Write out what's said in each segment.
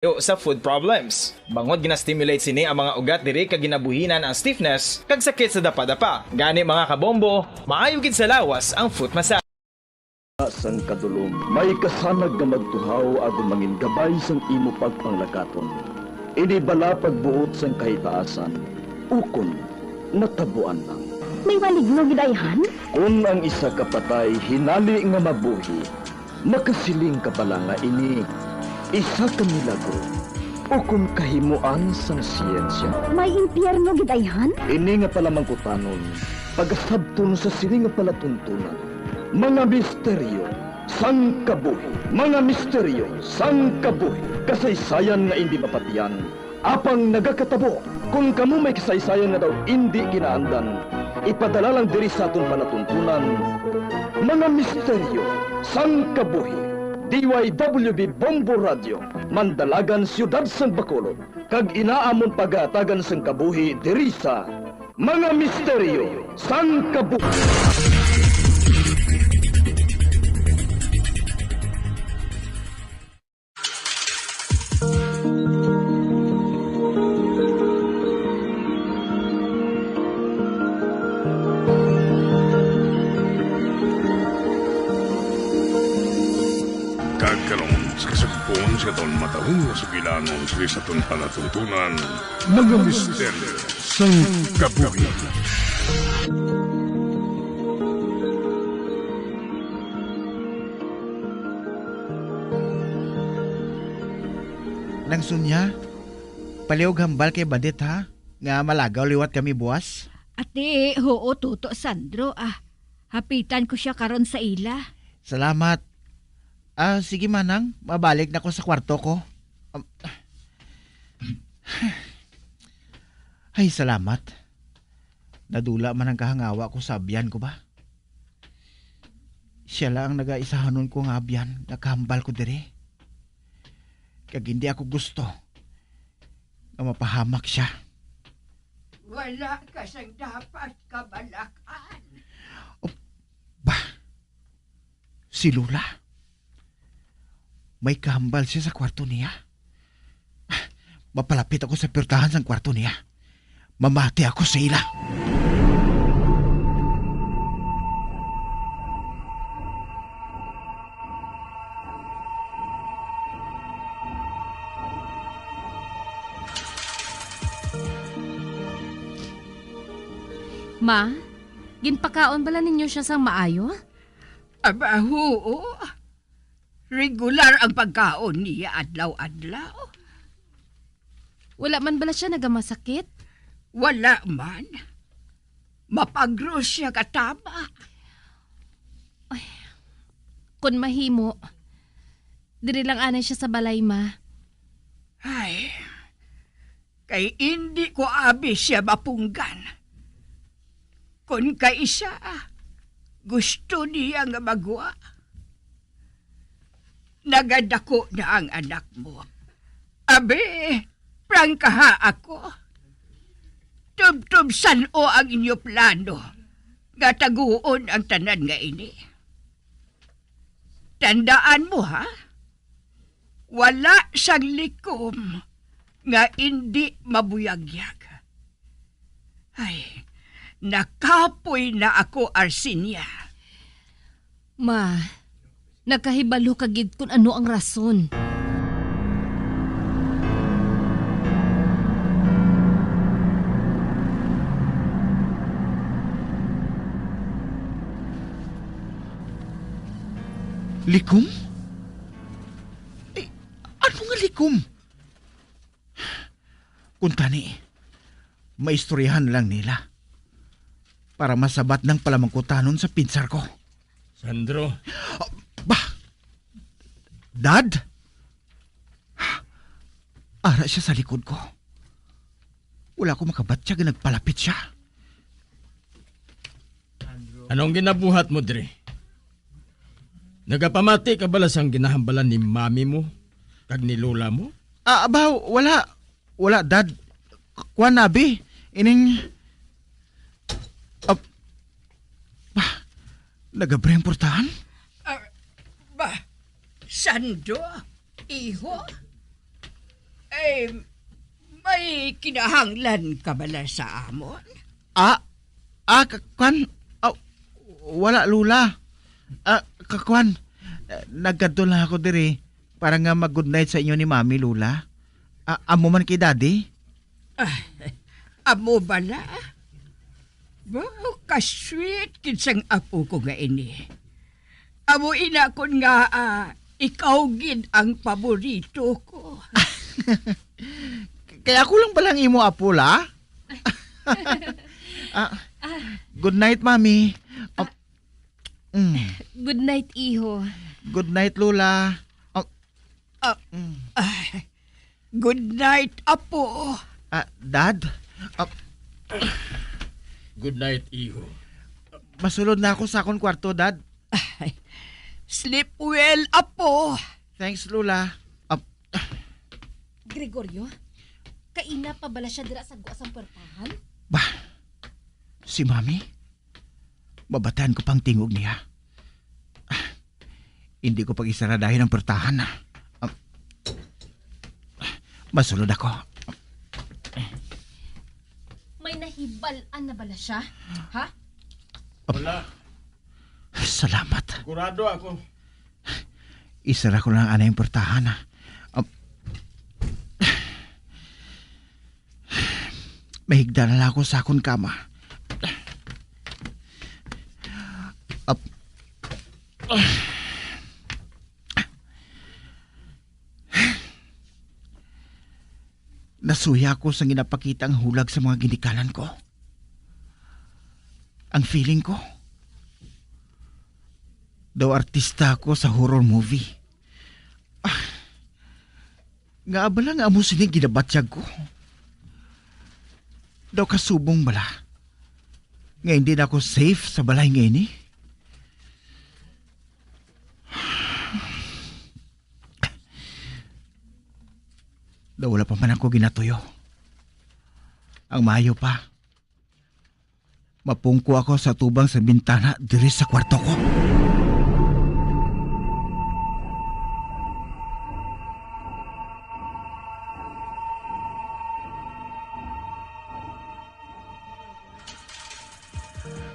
Yo sa food problems. Bangod gina-stimulate sini ang mga ugat diri kag ginabuhinan ang stiffness kag sakit sa dapa-dapa. Gani mga kabombo, maayo gid sa lawas ang foot massage. Sang kadulom, may kasanag nga magtuhaw agon mangin gabay sang imo pagpanglakaton. Ini bala pagbuot sang kahitaasan, ukon natabuan lang. May maligno gidayhan? Kung ang isa ka patay hinali nga mabuhi, makasiling ka pala nga ini isa ka milagro o kung kahimuan sang siyensya. May impyerno gidayhan? Ini nga pala mangkutanon, pagasabton sa sini nga palatuntunan. Mga misteryo, sang kabuhi. Mga misteryo, sang kabuhi. Kasaysayan nga hindi mapatiyan. Apang nagakatabo, kung kamo may kasaysayan nga daw hindi ginaandan, ipadala lang diri sa atong palatuntunan. Mga misteryo, sang kabuhi. DYWB Bombo Radio, Mandalagan, Siyudad San Bacolod. Kag inaamon pagatagan sang kabuhi diri sa Mga Misteryo sang Kabuhi. Kagkaroon sa kasagpon sa taon matahong sa bilangon sa taon palatuntunan, mga misteryo sa kabuhi. Nang sunya, paliog hambal kay Bandit ha, nga malagaw liwat kami buwas. Ate, oo, tuto, Sandro. Hapitan ko siya karon sa ila. Salamat. Sige manang, mabalik na ko sa kwarto ko. Ay, salamat. Nadula man ang kahangawa ko sa abyan ko ba? Siya lang nagaisahanon ko nga abyan, nakahambal ko dire. Kag hindi ako gusto na mapahamak siya. Wala ka sang dapat kabalakan. Si Lula. May kahambal siya sa kwarto niya. Mapalapit ako sa pirtahan sa kwarto niya. Mamati ako sa ila. Ma, ginpakaon bala ninyo siya sang maayo? Aba, oo. Regular ang pagkaon niya adlaw-adlaw. Wala man bala siya nagamasakit? Wala man. Mapagros siya katama. Kung mahimo, diri lang anay siya sa balay, ma. Ay, kay hindi ko abi siya mapunggan. Kung kay isa, gusto niya nga magwa. Nagadako na ang anak mo. Abe, prangkaha ako. Tub-tub sano ang inyo plano. Gataguon ang tanan nga ini. Tandaan mo ha? Wala sang likom nga hindi mabuyagyag. Ay, nakapoy na ako, Arsinia. Ma, nagkahibalo kagid kung ano ang rason. Likom? Ano nga likom? Kung tani, maistoryahan lang nila para masabat ng palamangkutanon sa pinsar ko. Sandro, Dad? Ara siya sa likod ko. Wala ko makabatya nga nagpalapit siya. Anong ginabuhat mo, Dre? Nagapamati ka bala sang ginahambalan ni mami mo kag ni lola mo? Wala. Wala, Dad. Kuan nabi. Ining... nagabre ang portahan? Sando, iho, may kinahanglan ka bala sa amon? Kakwan? Wala, Lula. Kakwan, nagkadto lang ako diri para nga mag-good night sa inyo ni Mami, Lula. Amo man kay Daddy? Amo bala? Ba, ka-sweet kinsang apo ko nga ini. Amo ina kon nga ikaw gid ang paborito ko. Kaya ako lang palang imo, apo, la? Good night, Mami. Good night, iho. Good night, Lula. Good night, apo. Dad? Good night, iho. Masulod na ako sa akong kwarto, Dad. Sleep well, apo. Thanks, Lula. Gregorio, kaina pa bala siya dira sa guasang pertahan? Bah, si Mami? Babatahan ko pang tingog niya. Hindi ko pag-isaradahin ang pertahan. Masulod ako. May nahibalan na bala siya? Ha? Wala. Salamat. Kurado ako. Isara ko lang ana yung pertahan. Mahigda na lang ako sa akong kama. Nasuya ako sa ginapakita ang hulag sa mga ginikanan ko. Ang feeling ko, daw artista ako sa horror movie. Nga abala nga amo sinig ginabatyag ko. Daw kasubong bala. Nga hindi na ako safe sa balay ngayon eh. Daw wala pa man ako ginatuyo. Ang mayo pa. Mapungko ako sa tubang sa bintana diri sa kwarto ko.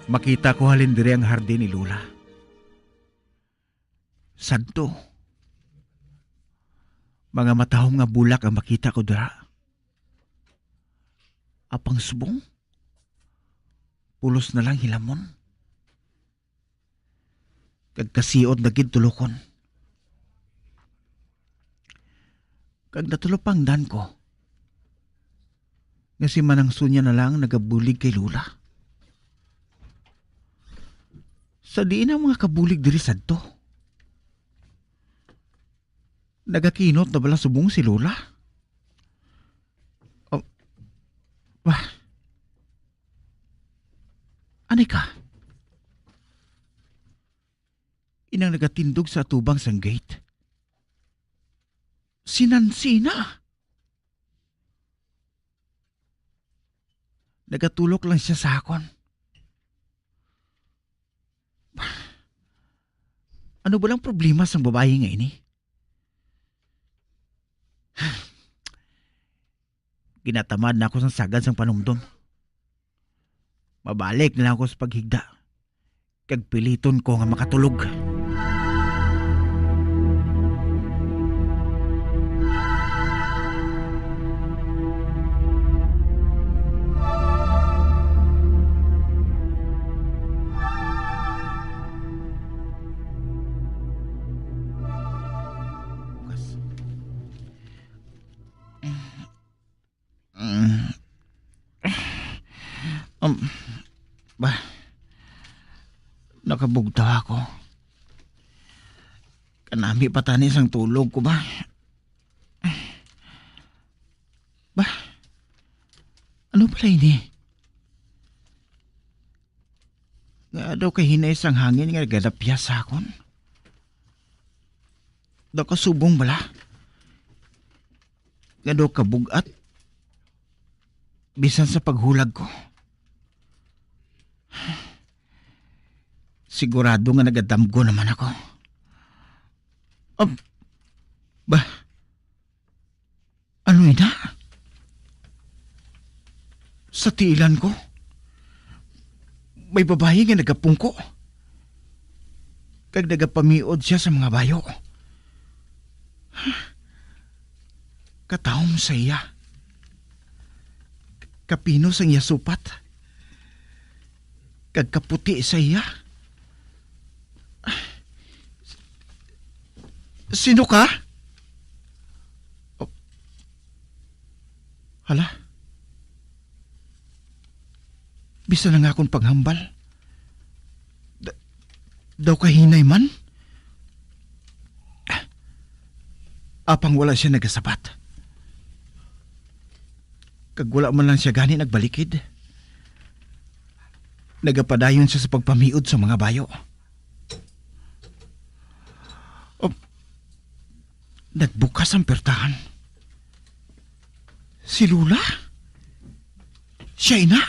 Makita ko halin diri ang hardin ni Lula. Sadto. Mga matahom nga bulak ang makita ko dira. Apang subong. Pulos na lang hilamon. Kagkasiod na gid tulokon. Kag natulopang dan ko. Nga si Manang Sunya na lang nagabulig kay Lula. Sa diin ang mga kabulig diri sadto. Nagakinot na bala subong si Lola? Wah. Anay ka? Inang nagatindog sa tubang sang gate. Sinansina. Nagatulok lang siya sa akon. Ano ba lang problema sa babae ngayon eh? Ginatamad na ako sa sagad sang panumdom. Mabalik na lang ako sa paghigda. Kag piliton ko nga makatulog. Nakabugta ako. Kanami patanis ang tulog ko ba? Ano pala ini? Nga daw kahinay sang hangin nga gadapya sa akon. Daw kasubong bala. Nga daw kabugat. Bisan sa paghulag ko. Sigurado nga nagadamgo naman ako. Ano Ano ina? Sa tiilan ko, may babae nga nagapungko. Kag nagapamiod siya sa mga bayo. Kataom sa iya. Kapino sa iya supat. Kag kaputi sa iya. Sino ka? Oh. Hala? Bisa na nga akong paghambal. Daw kahinay man? Apang wala siya nagasabat. Kag wala man lang siya gani nagbalikid. Nagapadayon siya sa pagpamiod sa mga bayo. O, nagbukas ang pertahan. Si Lula? Siya ina?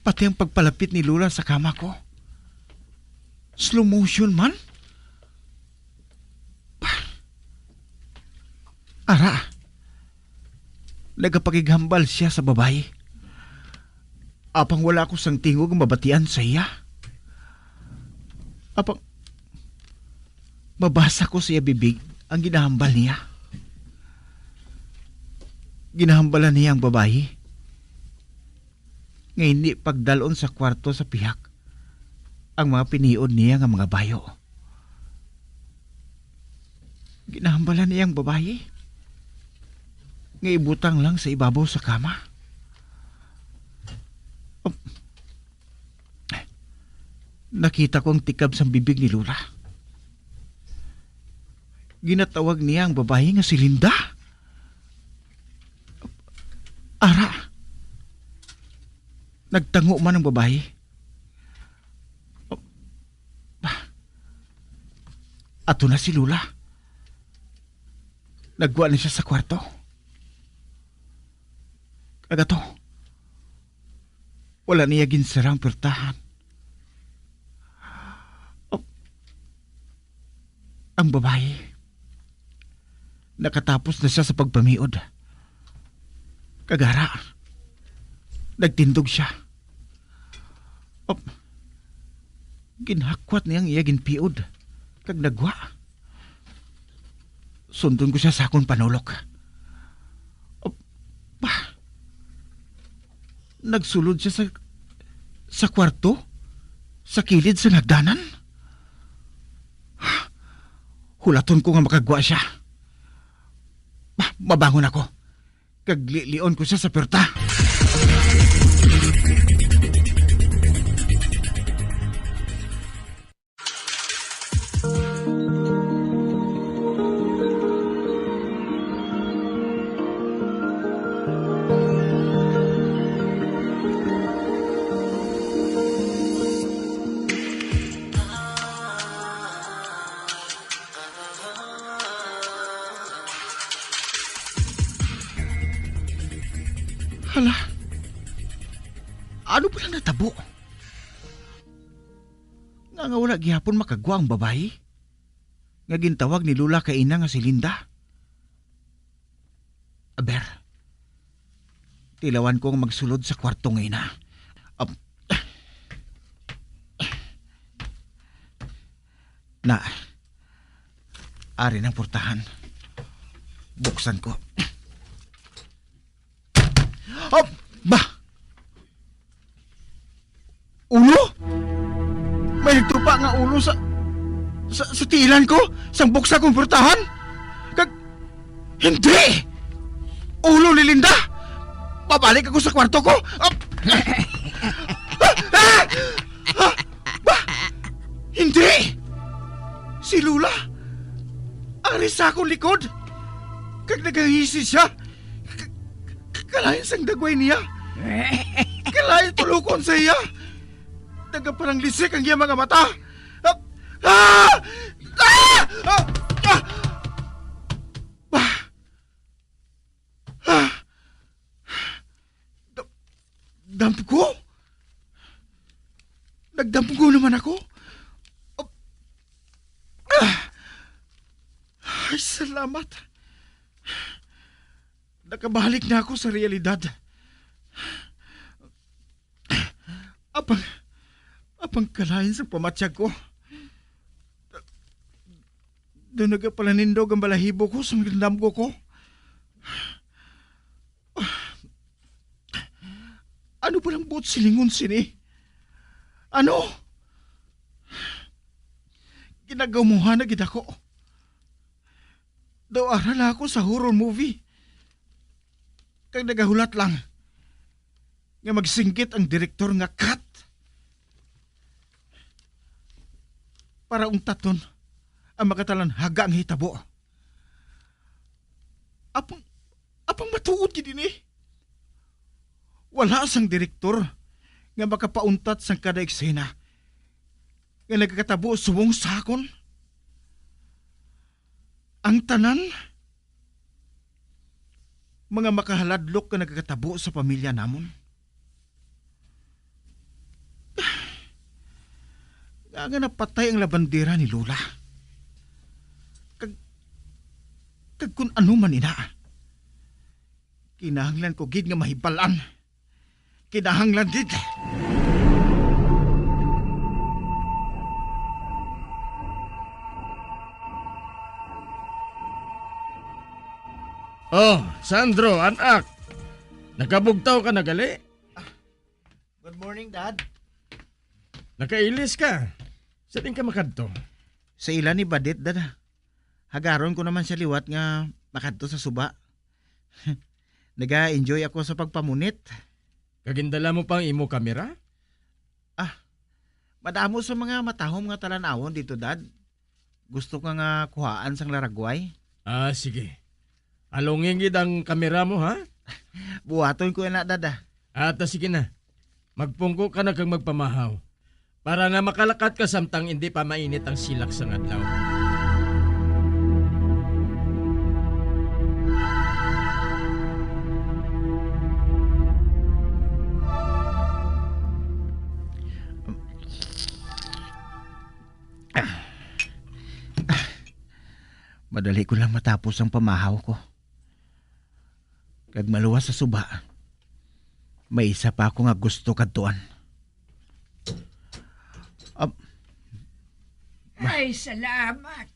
Pati ang pagpalapit ni Lula sa kama ko. Slow motion man? Ara, nagapakighambal siya sa babae. Apang wala ko sang tingog mabatian sa iya. Apang mabasa ko sa iya bibig ang ginahambal niya. Ginahambalan niya ang babae. Nga hindi pagdalon sa kwarto sa pihak ang mga piniod niya nga mga bayo. Ginahambalan niya ang babae. Nga ibutang lang sa ibabaw sa kama. Nakita ko ang tikab sa bibig ni Lula. Ginatawag niya ang babae nga si Linda. Ara, nagtango man ang babae. Ato na si Lula. Nagwa na siya sa kwarto. Agato, wala niya ginsarang pertahan. Ang babae, nakatapos na siya sa pagpamiod. Kagara, nagtindog siya. Ginhakwat niyang iya ginpiod. Kag nagwa. Sundon ko siya sa akong panulok. Nagsulod siya sa kwarto? Sa kilid sa nagdanan? Hulaton ko nga makagwa siya. Mabangon ako. Kaglion ko siya sa perta. Hala, ano pala natabo? Nga wala gihapon makagwa ang babae? Nga gintawag ni Lula kay ina nga si Linda. Aber, tilawan kong magsulod sa kwarto nga ina. Na, ari ng portahan. Buksan ko. Ba? Ulo? May nagtupa nga ulo sa tiilan ko? Sang buksa kong portahan? Hindi! Ulo ni Linda! Babalik ako sa kwarto ko! Ba? Hindi! Si Lula! Ari sa akong likod! Kag nagahisi siya! Kalahin sang dagway niya! Kalahin tulukon sa iya! Nagaparang lisik ang iya mga mata! Dampo ko? Nagdampo ko naman ako? Ay, salamat. Nakabalik na ako sa realidad. Apang kalahin sa pamatsyag ko. Doon nagpalanindog ang balahibo ko sa gandam ko. Ano palang buot silingon sini? Ano? Ginagamuhan na gid ako. Daw aral ako sa horror movie. Kag nagahulat lang nga magsingkit ang direktor nga cut. Para taton ang makatalan haga ang hitabo. Apang matuod gid ini. Wala sang direktor nga makapauntat sang kada eksena nga nagkatabo subong sakon. Ang tanan mga makahaladlok nga nagkatabo sa pamilya namon. Nga napatay ang labandera ni Lola. Kag kung ano man ina. Kinahanglan ko gid nga mahibalan. Kinahanglan gid. Oh, Sandro, anak. Nakabugtaw ka na gali? Good morning, Dad. Nakailis ka. Saan ka makadto? Sa ilan ni Badit, Dad. Hagaron ko naman siya liwat nga makadto sa suba. Naga-enjoy ako sa pagpamunit. Kagindala mo pang imo kamera? Madamo sa mga matahom nga talanawon dito, Dad. Gusto ko nga kuhaan sang laragway. Ah, sige. Alungin gid ang kamera mo, ha? Buhaton ko na, Dad. Sige na. Magpungko ka na kang magpamahaw. Para nga makalakat ka samtang hindi pa mainit ang silak sa adlaw. Madali ko lang matapos ang pamahaw ko. Kag maluwas sa suba, may isa pa ako nga gusto kadtuan. Ay, salamat.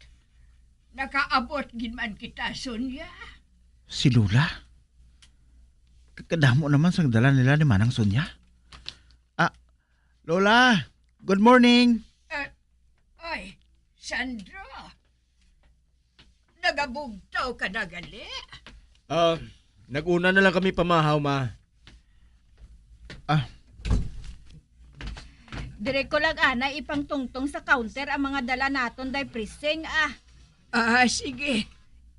Nakaabot gid man kita, Sonia. Si Lola? Kadamo naman sang dala nila ni Manang Sonya. Lola, good morning. Ay, Sandro. Nagabugtaw ka na gali? Nag-una na lang kami pamahaw, ma. Dire ko lang ana ipang tungtong sa counter ang mga dala naton day prising Sige.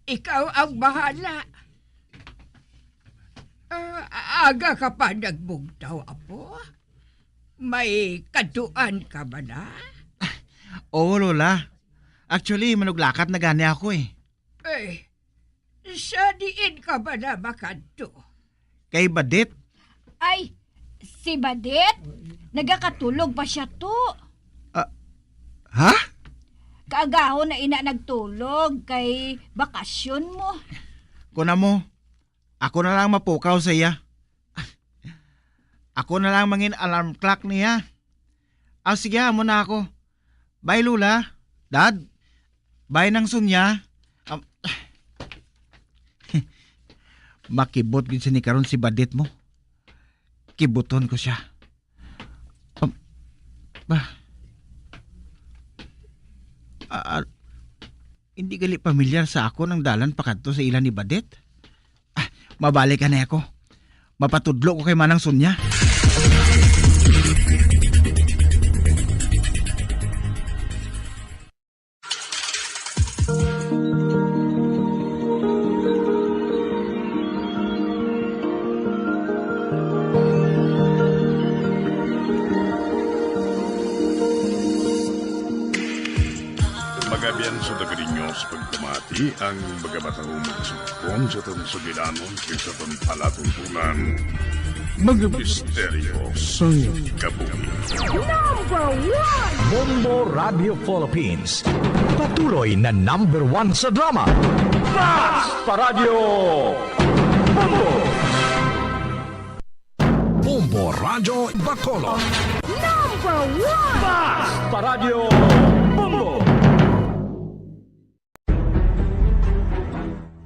Ikaw ang bahala. Aga ka pa nagbugtaw, apo? May kaduan ka ba na? Oo, Lola. Actually, manuglakat na gani ako eh. Sa diin ka ba na makanto? Kay Badit. Ay, si Badit? Nagakatulog pa siya to. Ha? Kaagahon na ina nagtulog kay bakasyon mo. Kuna mo, ako na lang mapukaw sa iya. Ako na lang mangin alarm clock niya. Sige, mo na ako. Bye, Lola. Dad. Bye ng Sonya. Makibot gid ni karon si Badit mo. Kibuton ko siya. Hindi gali pamilyar sa ako ng dalan pakadto sa ilan ni Badit. Mabalik ka na ako. Mapatudlo ko kay Manang Sonya. Magabiyan sa dagarinyo sa pagkamati ang magabatahong magsukon sa itong sugilanon sa itong palatuntunan. Mga misteryo sa kabuhi. Bombo Radio Philippines. Patuloy na #1 sa drama. Mas Paradio Bombo! Bombo Radio Bacolod. Mas Paradio Bombo!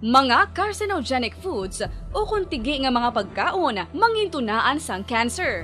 Mga carcinogenic foods o kung tigi nga mga pagkaon mangintunaan sang cancer.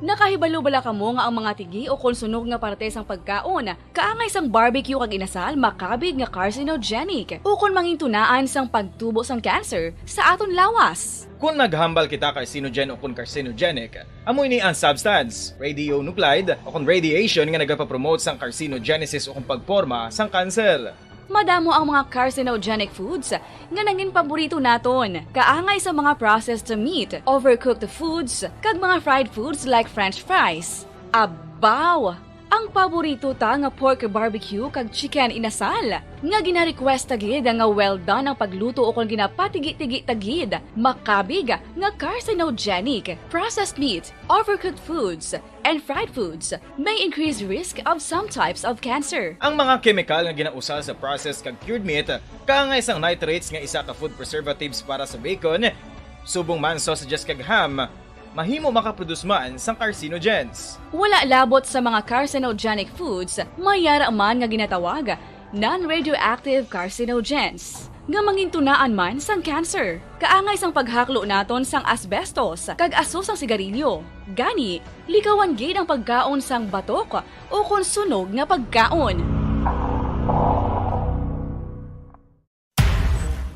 Nakahibalo bala kamo nga ang mga tigi o kung sunog nga parte sang pagkaon kaangay sang barbecue kag inasal makabig nga carcinogenic o kung mangintunaan sang pagtubo sang cancer sa aton lawas. Kung maghambal kita carcinogen o kung carcinogenic, amoy ni ang substance, radionuclide o kung radiation nga nagapapromote sang carcinogenesis o kung pagporma sang cancer. Madamo ang mga carcinogenic foods nga nangin paborito naton. Kaangay sa mga processed meat, overcooked foods, kag mga fried foods like french fries. Abaw! Ang paborito ta nga pork barbecue kag chicken inasal. Nga gina-request tagid nga well done ang pagluto o kung ginapatigi-tigi tagid. Makabig nga carcinogenic, processed meat, overcooked foods, and fried foods may increase risk of some types of cancer. Ang mga chemical nga ginausal sa processed kag cured meat, kaangay sang nitrates nga isa ka food preservatives para sa bacon, subong man sausages kag ham, mahimo makaproduce man sang carcinogens. Wala labot sa mga carcinogenic foods, mayara man nga ginatawag non-radioactive carcinogens nga mangintunaan man sang cancer. Kaangay sang paghaklo naton sang asbestos kag aso sang sigarilyo. Gani, likawan gid ang pagkaon sang batok o kung sunog nga pagkaon.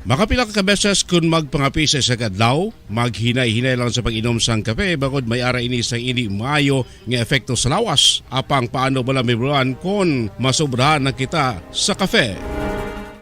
Makapila ka beses kung magpangapi sa adlaw, maghinay-hinay lang sa pag-inom sang kape bakod may ara ini sang hindi maayo nga epekto sa lawas. Apang paano bala mibuan kung masobrahan na kita sa kape.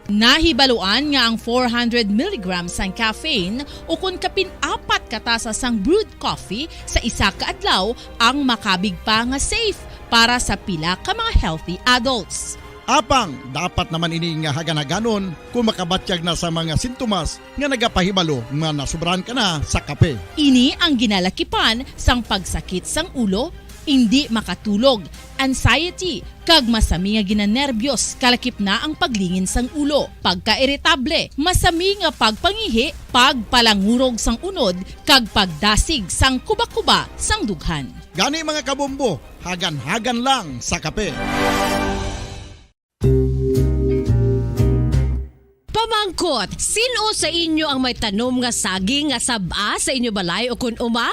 Nahibaluan nga ang 400 mg sang caffeine o kung kapin-4 katasa sang brewed coffee sa isa ka adlaw ang makabig pa nga safe para sa pila ka mga healthy adults. Apang, dapat naman ini nga haganaganon kung makabatyag na sa mga sintomas nga nagapahibalo nga nasubrahan ka na sa kape. Ini ang ginalakipan sang pagsakit sang ulo, hindi makatulog, anxiety, kag masami nga ginanerbiyos, kalakip na ang paglingin sang ulo, pagka-iritable, masami nga pagpangihi, pagpalangurog sang unod, kag pagdasig sang kuba-kuba sang dughan. Gani mga kabombo, hagan-hagan lang sa kape. Pamangkot, sino sa inyo ang may tanom nga saging nga saba sa inyo balay o kun uma?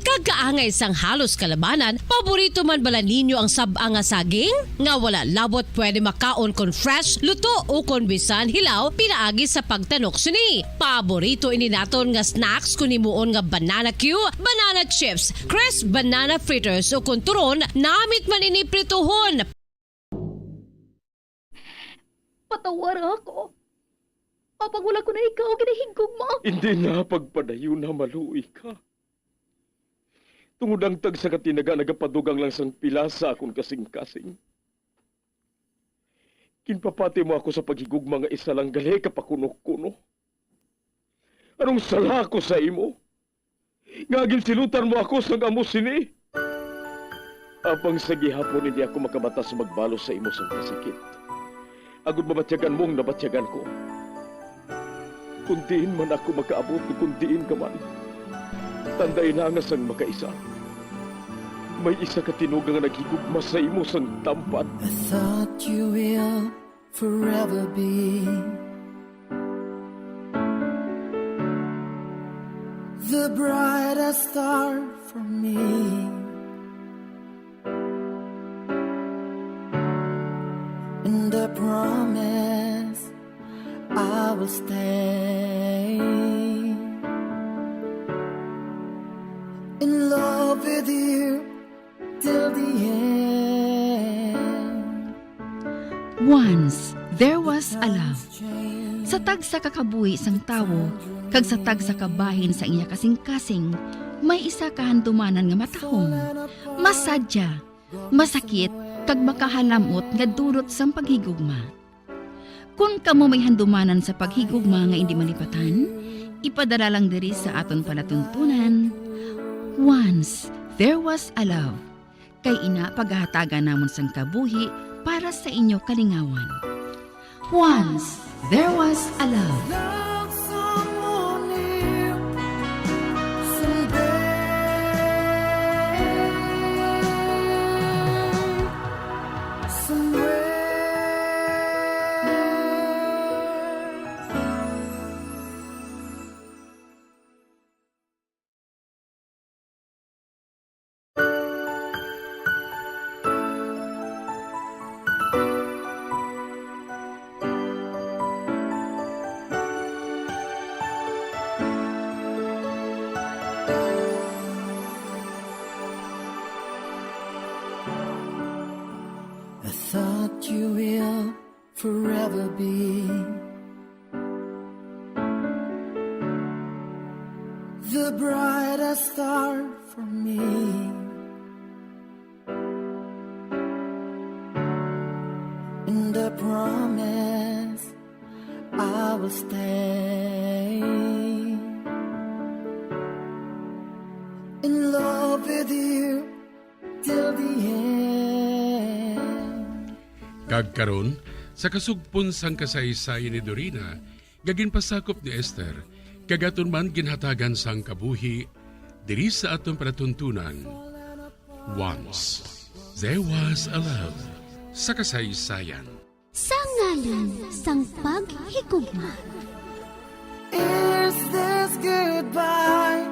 Kagaangay sang halos kalabanan, paborito man bala ninyo ang saba nga saging? Nga wala labot pwede makaon kon fresh, luto o kon bisan hilaw, pinaagi sa pagtanok suni. Paborito ini naton nga snacks kun himuon nga banana Q, banana chips, crisp banana fritters o kun turon, namit man ini prituhon. Patawar ako. Kapag wala ko na ikaw, ginahigog mo. Hindi na pagpadayo na maluwi ka. Tungod ang tag sa katinaga nagapadugang lang sang pila sa akong kasing-kasing. Kinpapati mo ako sa paghigug mga isa lang gali kapakuno-kuno. Anong sala ko sa imo? Ngagin silutan mo ako sa amos sini. Apang sa gihapon hindi ako makabatas magbalo sa imo sa sakit. Agud mabatyagan mong nabatyagan ko. Kundiin man ako makaabot, kundiin ka man. Tanday na nga sang makaisa. May isa ka tinugang nga naghigugma sa imo sang tampat. I thought you will forever be the brightest star for me. And I promise I will stay in love with you till the end. Once, there was a love. Sa tag sa kakabuhi sang tawo, kag sa tag sa kabahin sa iya kasing-kasing, may isa kahandumanan nga matahong. Masadya, masakit, kag makahalamot nga durot sang paghigugma. Kung kamo may handumanan sa paghigugma nga hindi malipatan, ipadala lang diri sa aton palatuntunan. Once there was a love. Kay ina paghahatagan namon sang kabuhi para sa inyo kalingawan. Once there was a love. I thought you will forever be the brightest star for me. And I promise I will stay in love with you till the end. Kagkaron, sa kasugpon sang kasaysayan ni Dorina, gaginpasakop ni Esther, kagaton man ginhatagan sang kabuhi, diri sa atong palatuntunan. Once, there was a love, sa kasaysayan. Sa ngalan sang paghigugma. Is this goodbye?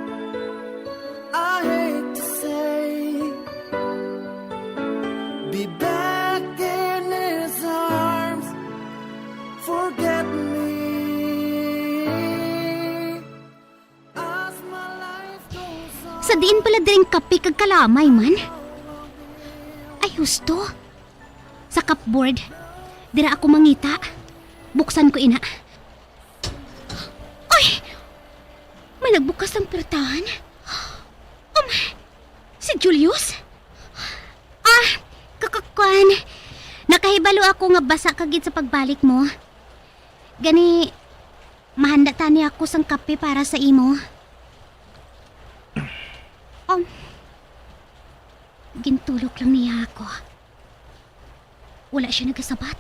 I hate to say. Be back in his arms. Forget me. As my life goes on. Sa diin pala diring kape kag kalamay man. Ay husto. Sa cupboard, dira ako mangita. Buksan ko ina. Ay! May nagbukas ng pertahan. Si Julius? Kakakuan. Nakahibalo ako nga basa kagid sa pagbalik mo. Gani, mahanda tani ako sang kape para sa imo. Gintulok lang niya ako. Wala siya nagasabat.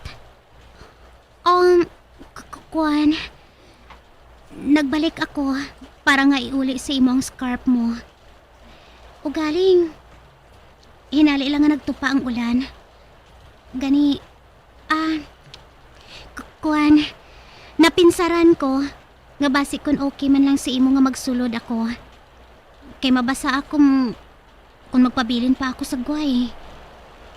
Kuan. Nagbalik ako para nga iuli sa imo ang scarf mo. Ugaling, hinali lang nga nagtupa ang ulan. Gani, kuan, napinsaran ko, nga basi kung okay man lang sa imo nga magsulod ako. Kay mabasa akong, kung magpabilin pa ako sa guway.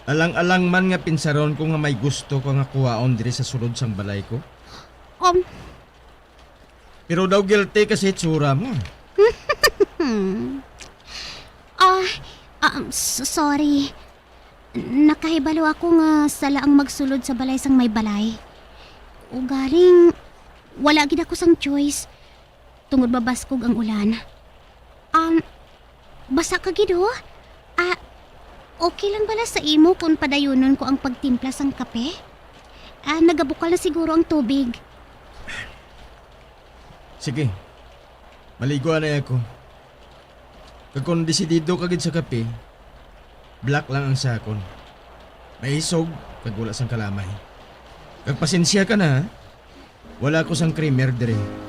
Alang-alang man nga pinsaron ko nga may gusto ko nga kuwaon diri sa sulod sang balay ko. Pero daw guilty kasi itsura mo. Sorry. Nakahibalo ako nga sala ang magsulod sa balay sang may balay. Ugaling, wala gid ako sang choice. Tungod mabaskog ang ulan. Basa ka gid ho? Okay lang bala sa imo kung padayunon ko ang pagtimpla sang kape? Nagabukal na siguro ang tubig. Sige, maliguan na ako. Kung desidido kagid sa kape, black lang ang sakon. May isog, kag wala sang kalamay. Kag pasensya ka na, ha? Wala ko sang creamer dire.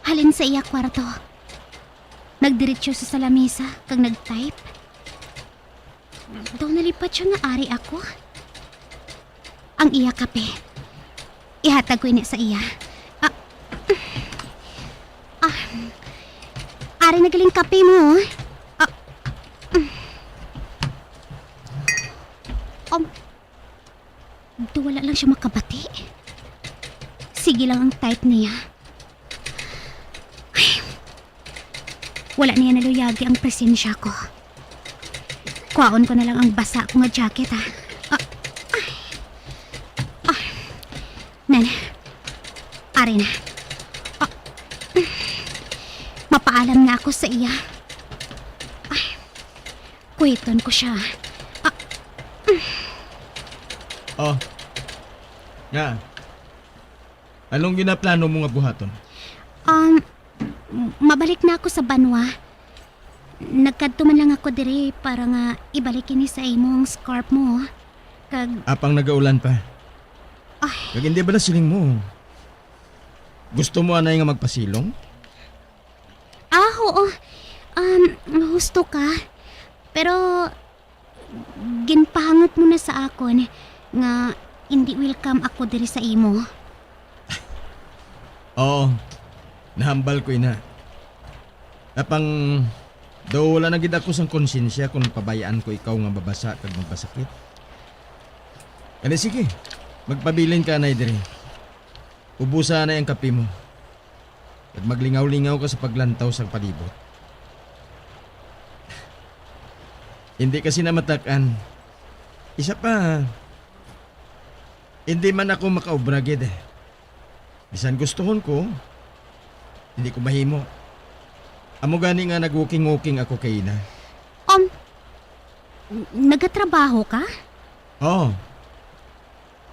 Halin sa iya kwarto. Nagdiretso sa salamisa kag nag-type. Daw nalipat siya nga ari ako. Ang iya kape. Ihatag ko ini sa iya. Ari na galing kape mo. Wala lang siya makabati. Sige lang ang type niya. Ay, wala niya naluyagi ang presensya ko. Kuwaon ko na lang ang basa ko nga jacket ha. Nana, ari na. Mapaalam na ako sa iya. Kuiton ko siya. Nga. Anong ginaplano mo nga buhaton? Mabalik na ako sa Banwa. Nagkadto man lang ako diri para nga ibalik ini sa imong scarf mo. Kag Apang nagaulan pa. Kag hindi ba na siling mo? Gusto mo anay nga magpasilong? oo. Husto ka. Pero ginpahangot mo na sa akon nga hindi welcome ako diri sa imo. Oo. Nahambal ko ina. Apang daw wala na gid ako sang konsensya kung pabayaan ko ikaw nga babasa kag magpasakit. Kani sige, magpabilin ka na diri. Ubusa na yung kape mo. At maglingaw-lingaw ka sa paglantaw sa palibot. Hindi kasi namatakan. Isa pa, hindi man ako makaobra gid eh. Bisan gustuhon ko, hindi ko mahimo. Amo gani nga nag-walking-walking ako kay ina. Nagatrabaho ka? Oo.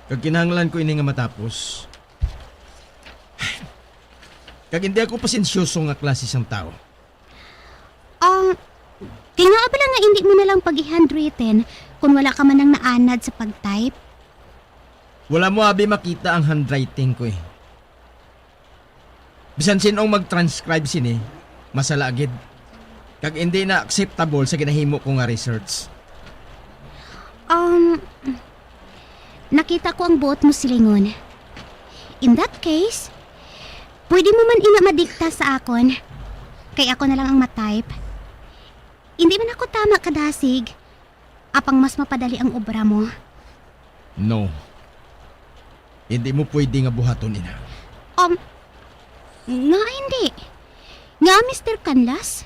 Kag kinahanglan ko ini nga matapos. Kag hindi ako pasensyoso nga klase sang tao. Kaya nga abala nga hindi mo na lang pag-handwritten kung wala ka man nang naanad sa pag-type. Wala mo abi makita ang handwriting ko eh. Bisan sinong mag-transcribe sini, masala agid. Kag hindi na acceptable sa ginahimo ko nga research. Nakita ko ang buot mo silingon. In that case, pwede mo man ina madikta sa akon. Kay ako na lang ang matype. Hindi man ako tama kadasig. Apang mas mapadali ang obra mo. No. Hindi mo pwede nga buhaton ina. Nga hindi. Nga, Mr. Canlas?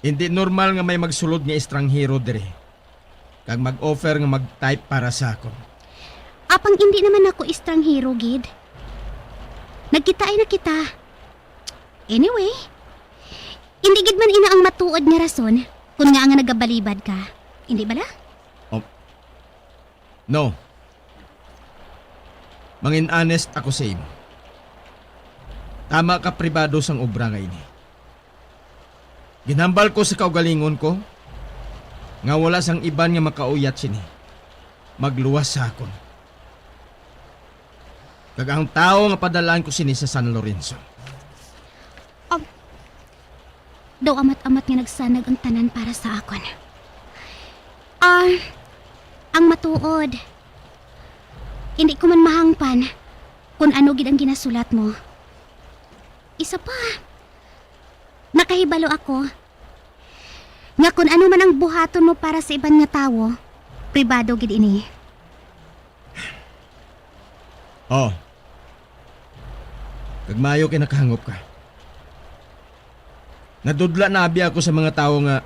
Hindi normal nga may magsulod nga estranghero dire. Kag mag-offer nga mag-type para sa ako. Apang hindi naman ako estranghero, gid. Nagkitaay na kita. Anyway, hindi gid man ina ang matuod nga rason kung nga nagabalibad ka. Hindi bala? No. Mangin honest ako sa imo. Tama ka pribado sang obra nga ini. Ginambal ko sa kaugalingon ko nga wala sang iban nga makauyat sini. Magluwas sa akon. Kag ang tao nga padalaan ko sini sa San Lorenzo. Daw amat-amat nga nagsanag ang tanan para sa akon. Ang matuod. Hindi ko man mahangpan kung ano gid ang ginasulat mo. Isa pa, nakahibalo ako nga kung ano man ang buhaton mo para sa iban nga tawo, pribado gid ini. Kag maayo kay nakahangop ka. Nadudla na abi ako sa mga tao nga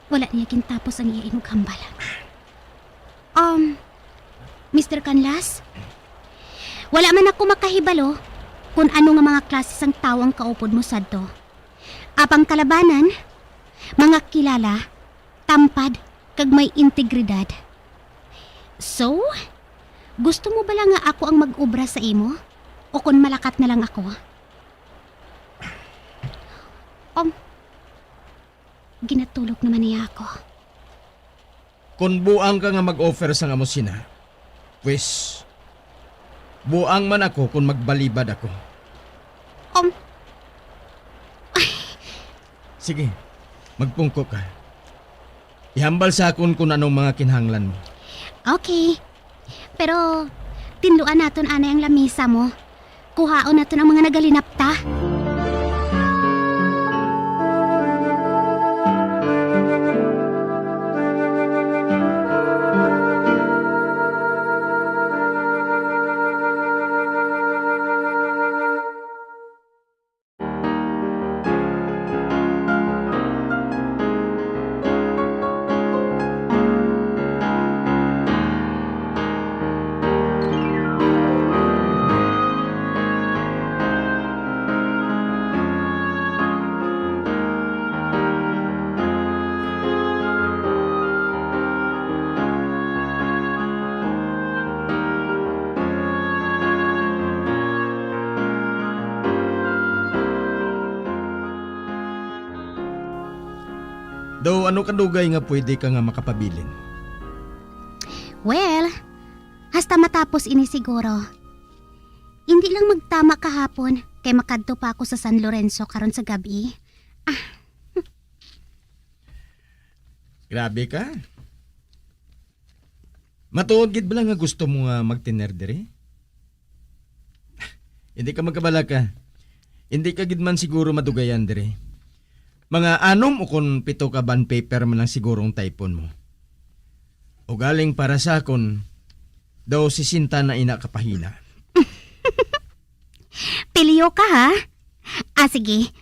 Wala niya kintapos ang iya inog hambal. Mr. Canlas? Wala man ako makahibalo kung ano nga mga klase sang tawang kaupod mo sadto. Apang kalabanan, mga kilala, tampad, kag may integridad. So, gusto mo bala nga ako ang mag-ubra sa imo? O kung malakat na lang ako? Ginatulog naman niya ako. kung buang ka nga mag-offer sa amosina, pues buang man ako kung magbalibad ako. Sige, magpungko ka. Ihambal sa akon kung anong mga kinahanglan mo. Okay. Pero, tinluan naton ana ang lamisa mo. Kuhaon naton ang mga nagalinapta. Daw ano kadugay nga pwede ka nga makapabilin? Well, hasta matapos ini siguro. Hindi lang magtama kahapon kay makadto pa ako sa San Lorenzo karon sa gabi. Grabe ka. Matuod gid ba lang nga gusto mo nga magtiner dire? Hindi ka magkabala ka. Hindi ka gid man siguro madugayan dire. Mga 6 o kung 7 ka bond paper man lang sigurong typon mo. O galing para sa akon, daw 60 na ina kapahina. Piliyo ka ha? Sige.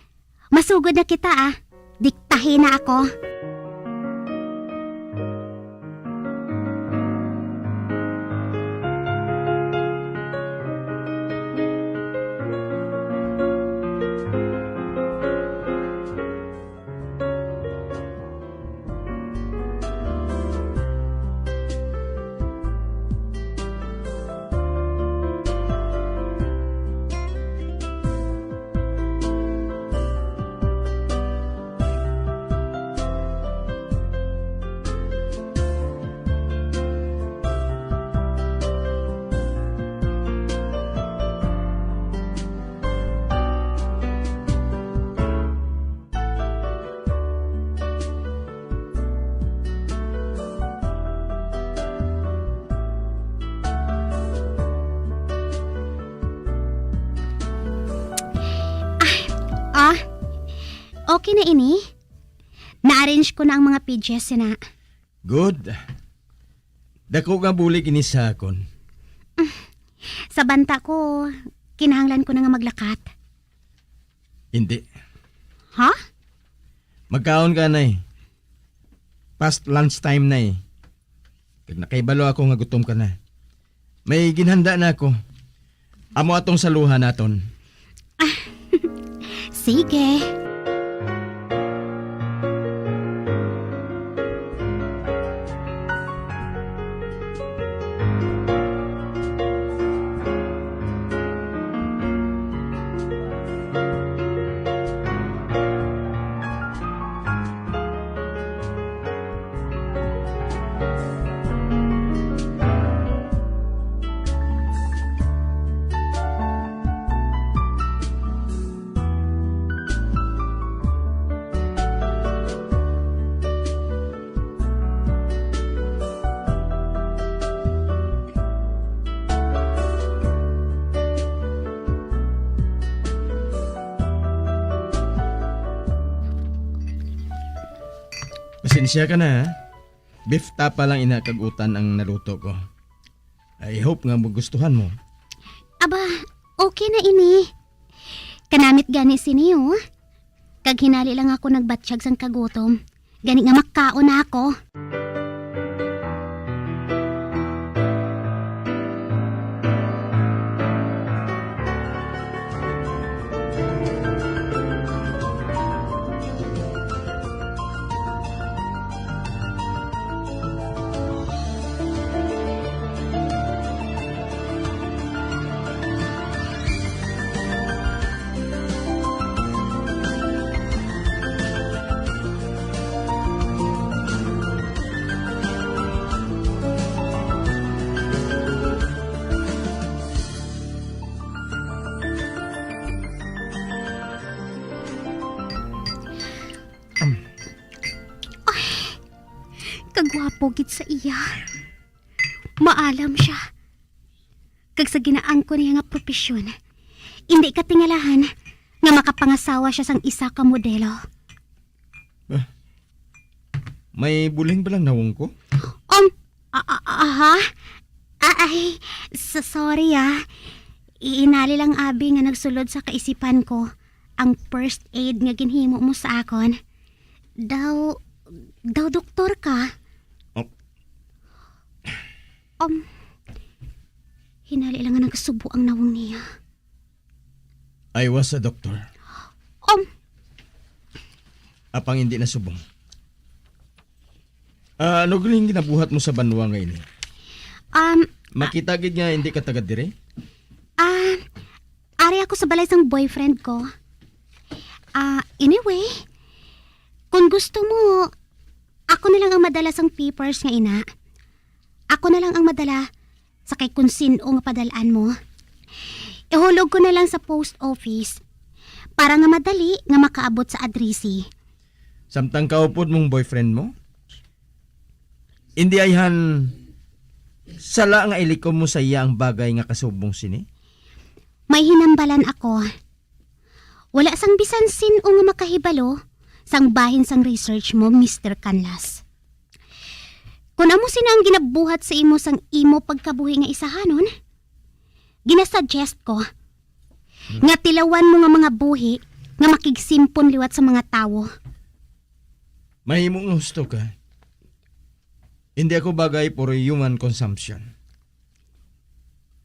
Masugod na kita Diktahin na ako. Okay na ini. Na-arrange ko na ang mga pages na. Good. Dako nga bulig ini sa akon. Sa banta ko, kinahanglan ko na nga maglakat. Hindi. Ha? Magkaon ka na Past lunchtime na Kag nakaibalo ako nga gutom ka na. May ginhanda na ako. Amo atong saluhan naton. Sige. Pasensya ka na Beef tapa lang inakagutan ang naluto ko. I hope nga magustuhan mo. Aba, okay na ini. Kanamit gani siniyo. Kag hinali lang ako nagbatsyag sang kagutom. Gani nga makkaon na ako. Kagwapo gid sa iya. Maalam siya. Kag sa ginaan ko niya nga propesyon, hindi ka tingalahan nga makapangasawa siya sang isa ka modelo. May buling ba lang nawong ko? Aha? Ay, sorry Iinali lang abi nga nagsulod sa kaisipan ko ang first aid nga ginhimo mo sa akon. Daw doktor ka? Hinali lang nga nagsubo ang nawong niya. I was a doctor. Apang hindi nasubong. Ano galing ginabuhat mo sa banwa ngayon? Makita gid nga hindi ka taga dire? Ari ako sa balay sang boyfriend ko. Anyway, kung gusto mo, ako na lang ang madala sang papers nga ina. Ako na lang ang madala sa kay kung sino nga padalaan mo. Ihulog ko na lang sa post office para nga madali nga makaabot sa adresi. Samtang kaupod mong boyfriend mo? Hindi ayhan sala nga ilikom mo sa iya ang bagay nga kasubong sini? May hinambalan ako. Wala sang bisan sino nga makahibalo sang bahin sang research mo, Mr. Canlas. Kung amo sino ang ginabuhat sa imo sang imo pagkabuhi nga isahanon, ginasuggest ko nga tilawan mo nga mga buhi nga makigsimpon liwat sa mga tawo. Mahimong gusto ka. Hindi ako bagay for human consumption.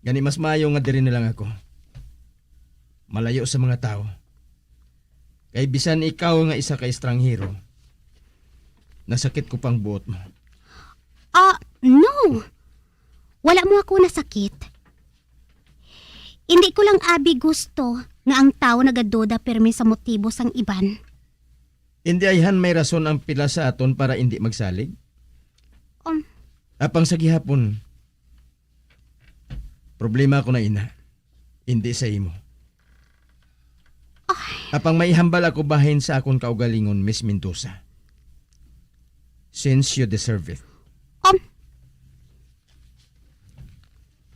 Gani mas maayo nga diri na lang ako. Malayo sa mga tao. Kay bisan ikaw nga isa ka estranghero, nasakit ko pang buot mo. No. Wala mo ako nasakit. Hindi ko lang abi gusto nga ang tao nagaduda permi sa motibo sang iban. Hindi ayhan may rason ang pila sa aton para hindi magsalig? Apang sa gihapon, problema ko na ina, hindi sa imo. Apang may hambal ako bahin sa akong kaugalingon, Miss Mendoza. Since you deserve it.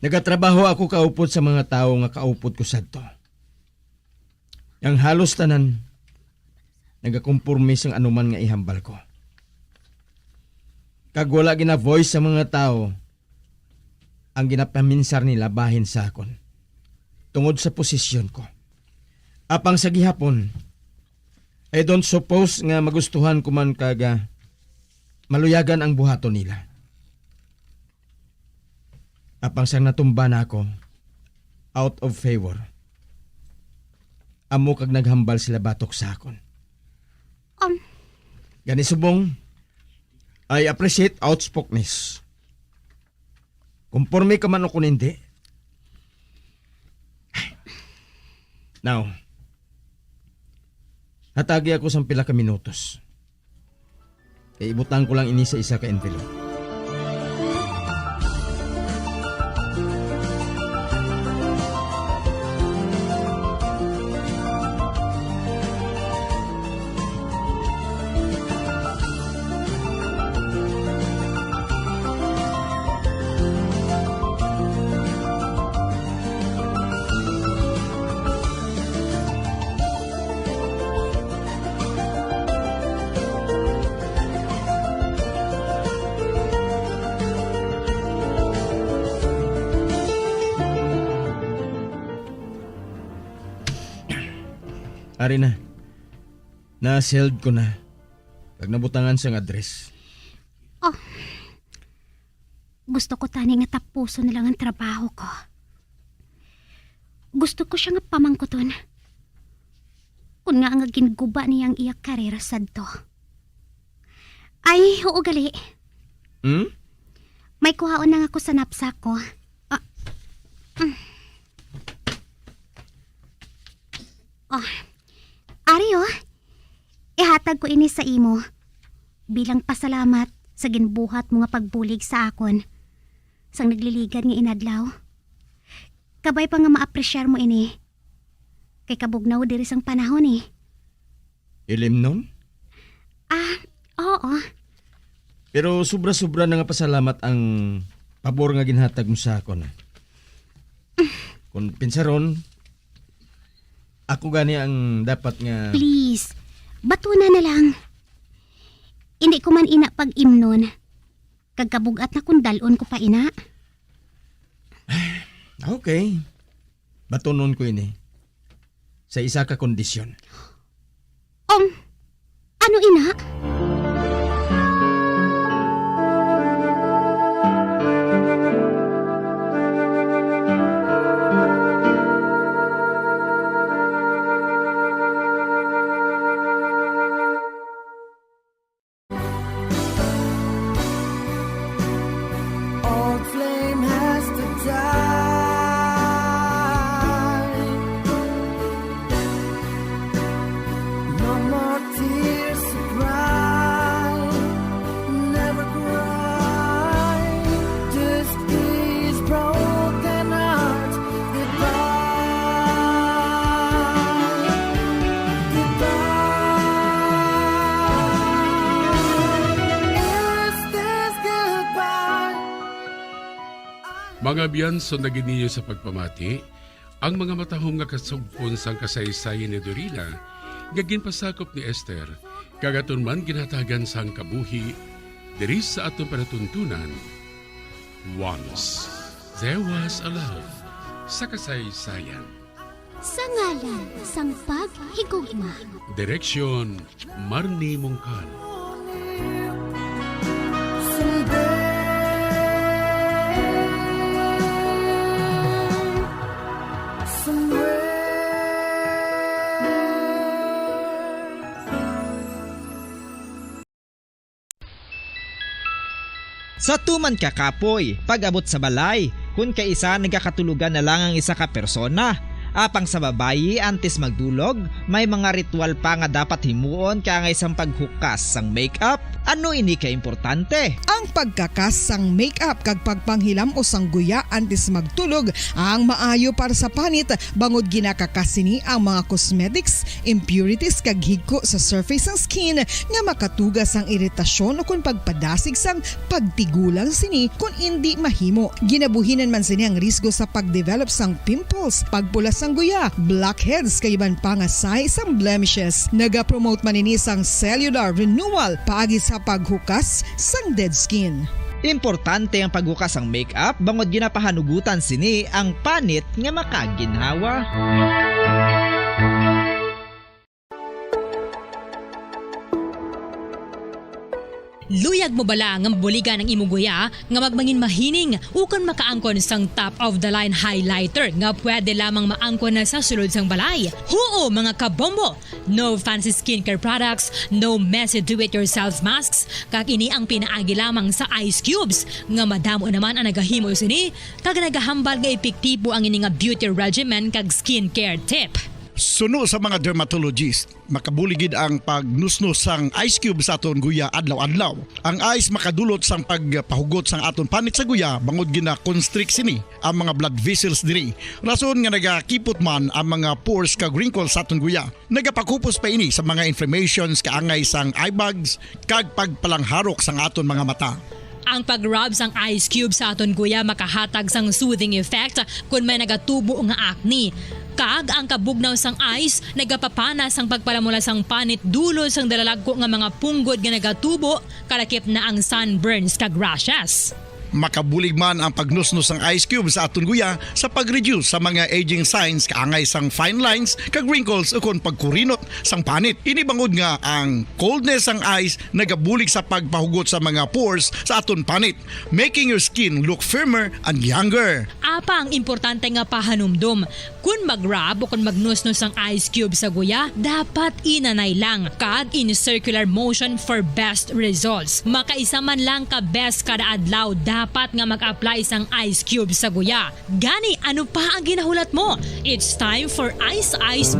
Nagatrabaho ako kaupod sa mga tao nga kaupod ko sadto. Yang halos tanan, nagakumpurmi sang anuman nga ihambal ko. Kag wala gina-voice sa mga tao, ang ginapaminsar nila bahin sa akon. Tungod sa posisyon ko. Apang sa gihapon, I don't suppose nga magustuhan ko man kaga maluyagan ang buhaton nila. Apang sang natumba na ako, out of favor, amo kag naghambal sila batok sa akon. Gani subong, I appreciate outspokenness. Kumporme ka man o kung hindi. Now, hatagi ako sa pila ka minutos. Kaya ibutang ko lang ini sa isa ka envelope. Ari na. Na-seld ko na. Pag nabutangan siyang address. Gusto ko tani nga tapuso na lang ang trabaho ko. Gusto ko siya nga pamangkuton. Kung nga ang ginguba niyang iyak karera sadto. Ay, oo gali. May kuhaon na nga ako sa napsak ko. Ariyo, ihatag ko ini sa imo bilang pasalamat sa ginbuhat mo nga pagbulig sa akon sang nagliligan nga inadlaw. Kabay pa nga maapresyar mo ini kay kabugnaw diri sang panahon eh. Ilim nun? Pero sobra-sobra na nga pasalamat ang pabor nga ginhatag mo sa akon. Kung pinsaron, ako gani ang dapat nga... Please, batuna na lang. Hindi ko man ina pag-imnon. Kagkabugat na kung dalon ko pa ina. Okay. Batunon ko ini. Sa isa ka kondisyon. Ano ina? Old flame has to die. No more tears to cry. Never cry. Just these broken hearts. Goodbye. Goodbye. Is this goodbye? Mga biyanso na giniyo sa pagpamati, ang mga matahong nga kasugpon sang kasaysayan ni Dorina, gagin pasakop ni Esther, kagaton man ginatagan sang kabuhi, diri sa atong panatuntunan. Once, there was a love sa kasaysayan. Sa ngalan sang paghigugma. Direksyon, Marnie Mongkal. Sa tuman ka kapoy, pag-abot sa balay, kung kaisa nagkakatulugan na lang ang isa ka persona. Apang sa babayi antes magdulog, may mga ritual pa nga dapat himuon kaya nga isang paghukas sang makeup. Ano ini ka importante? Ang pagkakas sang makeup kag pagpanghilam o sang guya antes magtulog ang maayo para sa panit bangod ginakakasini ang mga cosmetics, impurities kag higko sa surface sang skin nga makatugas ang iritasyon o kung pagpadasig sang pagtigulang sini kung hindi mahimo. Ginabuhinan man sini ang risgo sa pagdevelop sang pimples, pagpula sang guya, blackheads kay iban pa nga say sang blemishes. Naga-promote man ini sang cellular renewal paagi sa paghukas sang dead skin. Importante ang paghukas ang makeup bangod ginapahanugutan sini ang panit nga makaginhawa. Luyag mo bala nga buliga ng imong guya nga magmangin mahining ukon makaangkon sang top of the line highlighter nga pwede lamang maangkon na sa sulod sang balay. Huo mga kabombo! No fancy skincare products, no messy do-it-yourself masks, kag ini ang pinaagi lamang sa ice cubes nga madamo naman ang nagahimo sini kag nagahambal nga epektibo ang ini nga beauty regimen kag skincare tip. Suno sa mga dermatologist, makabuligid ang pagnusnos sang ice cube sa aton guya adlaw-adlaw. Ang ice makadulot sang pagpahugot sang aton panit sa guya bangod gina-constrict sini ang mga blood vessels diri. Rason nga nagakipot man ang mga pores kag wrinkles sa aton guya. Nagapakupos pa ini sa mga inflammations kaangay sang eye bags kag pagpalangharok sang aton mga mata. Ang pag-rub sang ice cube sa aton guya makahatag sang soothing effect kung may nagatubo nga acne. Kag ang kabugnaw sang ice nagapapanas ang pagpalamula sang panit dulo sang dalalagko nga mga punggod nga nagatubo kalakip na ang sunburns kag rashes. Makabulig man ang pagnusnos ng ice cube sa aton guya sa pag-reduce sa mga aging signs kaangay sang fine lines kag wrinkles ukon pagkurinot sang panit. Ini bangod nga ang coldness sang ice nagabulig sa pagpahugot sa mga pores sa aton panit, making your skin look firmer and younger. Apa ang importante nga pahanumdum, kung mag-rub o kung magnusnos ang ice cube sa guya, dapat inanay lang kag in circular motion for best results. Makaisa man lang ka best kada adlaw dapat nga mag-apply sang ice cube sa guya. Gani, ano pa ang ginahulat mo? It's time for Ice Ice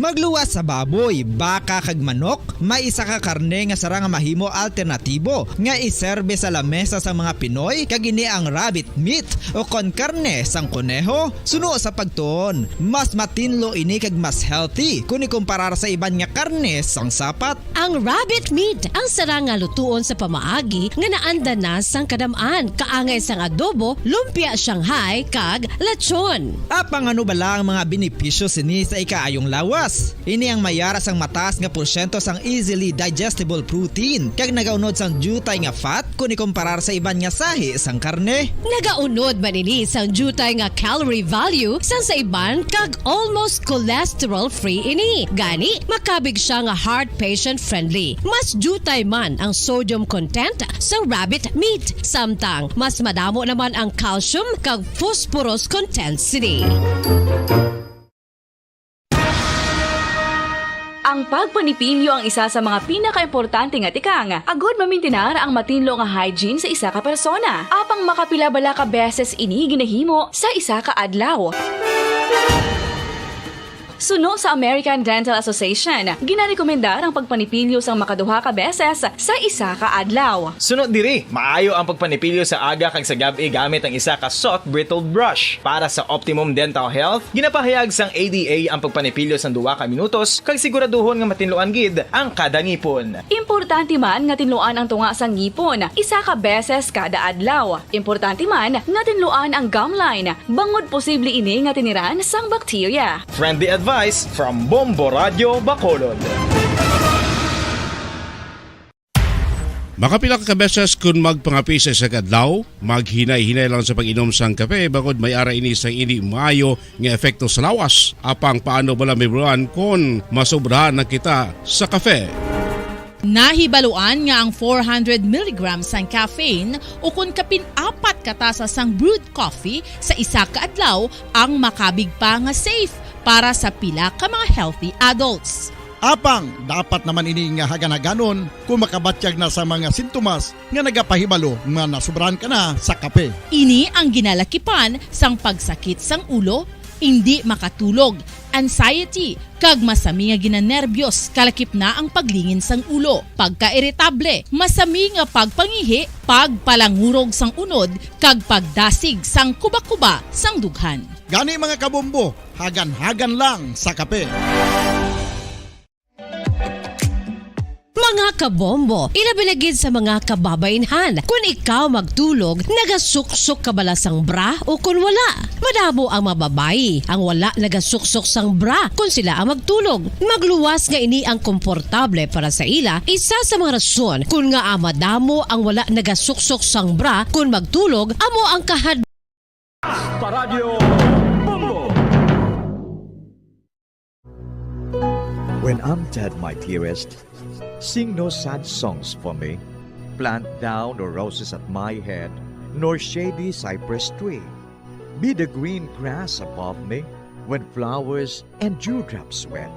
Magluwas sa baboy, baka kag manok, may isa ka karne nga sara nga mahimo alternatibo nga iserbe sa lamesa sa mga Pinoy kag ini ang rabbit meat o kon karne sang kuneho. Suno sa pagtuon, mas matinlo ini kag mas healthy kung ikumparar sa iban nga karne sang sapat. Ang rabbit meat ang sara nga lutuon sa pamaagi nga naanda na sang kadamaan, kaangay sang adobo, lumpia Shanghai kag lechon. Apang ano bala ang mga benepisyo sini sa ikaayong lawas? Ini ang mayara sang mataas nga porsyento sang easily digestible protein kag nagaunod sang jutay nga fat kung ikumparar sa iban nga sahi sang karne. Nagaunod man ini sang jutay nga calorie value sang sa iban kag almost cholesterol free ini. Gani makabig siya nga heart patient friendly. Mas jutay man ang sodium content sa rabbit meat, samtang mas madamo naman ang calcium kag phosphorus content sini. Ang pagpanipilyo ang isa sa mga pinaka-importante nga tikang. Agod mamintinar ang matinlo nga hygiene sa isa ka persona. Apang makapila bala ka beses ini ginahimo sa isa ka adlaw. Suno sa American Dental Association, ginarekomendar ang pagpanipilyo sang makaduha ka beses sa isa ka adlaw. Sunod diri, maayo ang pagpanipilyo sa aga kag sa gabi gamit ang isa ka soft brittled brush. Para sa optimum dental health, ginapahayag sang ADA ang pagpanipilyo sang 2 ka minutos kag siguraduhon nga matinluan gid ang kada ngipon. Importante man nga tinluan ang tunga sang ngipon, isa ka beses kada adlaw. Importante man nga tinluan ang gum line, bangod posible ini nga tiniran sang bakterya. Friendly advice from Bombo Radio Bacolod. Makapila ka beses kung magpangapi sa isa kadlaw, maghinay-hinay lang sa pag-inom sang kape bakod may ara ini sang hindi maayo nga epekto sa lawas. Apang paano bala mibruan kung masobrahan na kita sa kape. Nahibaluan nga ang 400 mg sang caffeine o kung kapin-4 katasa sang brewed coffee sa isa ka adlaw ang makabig pa nga safe para sa pila ka mga healthy adults. Apang, dapat naman ini nga haganaganon kung makabatyag na sa mga sintomas nga nagapahibalo nga nasubrahan ka na sa kape. Ini ang ginalakipan sang pagsakit sang ulo, hindi makatulog, anxiety, kag masami nga ginanerbiyos, kalakip na ang paglingin sang ulo, pagka-iritable, masami nga pagpangihi, pagpalangurog sang unod, kag pagdasig sang kuba-kuba sang dughan. Gani mga kabombo, hagan-hagan lang sa kape. Mga kabombo, ilabilagid sa mga kababainhan. Kung ikaw magtulog, nagasuksok ka bala sang bra o kung wala. Madamo ang mababayi ang wala nagasuksok sang bra kung sila ang magtulog. Magluwas nga ini ang komportable para sa ila. Isa sa mga rason kung nga madamo ang wala nagasuksok sang bra kung magtulog, amo ang kahad. Paradyo Bombo! When I'm dead, my dearest, sing no sad songs for me. Plant down no roses at my head, nor shady cypress tree. Be the green grass above me when flowers and dewdrops wet.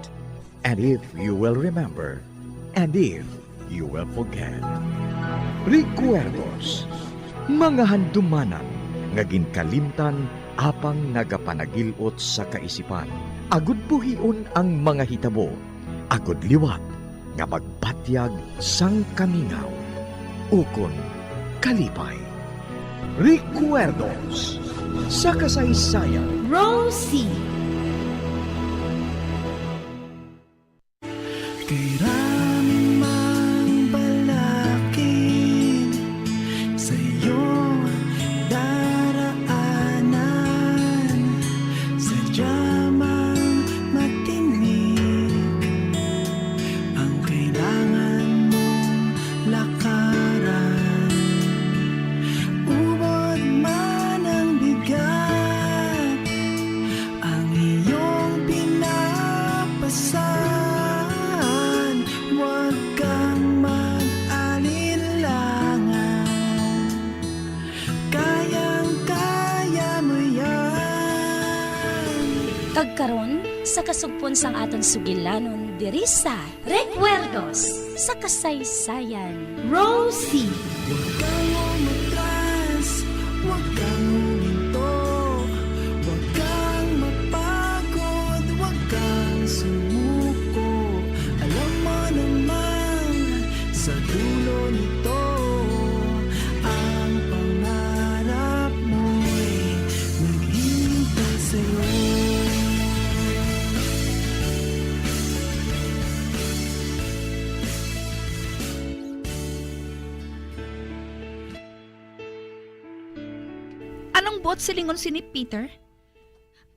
And if you will remember, and if you will forget. Recuerdos, mga handumanan, nga ginkalimtan apang nagapanagilot sa kaisipan. Agud buhion ang mga hitabo, agud liwat, nga magpatyag sang kamingaw. Ukon kalipay. Recuerdos sa kasaysayan. Rosie. Kay raming mang balakid sa iyong daraanan, sadya mang matinig ang kailangan mong lakaran. Ubod man ang bigat, ang iyong pinapasan. Huwag kang mag-alinlangan, kayang-kaya mo yan. Kagkaron sa kasugpon sang aton sugilanon diri sa Recuerdos sa kasaysayan. Rosie. Huwag kang umatras, huwag kang huminto, huwag kang mapagod, huwag kang sumuko. Anong bot silingon si ni Peter?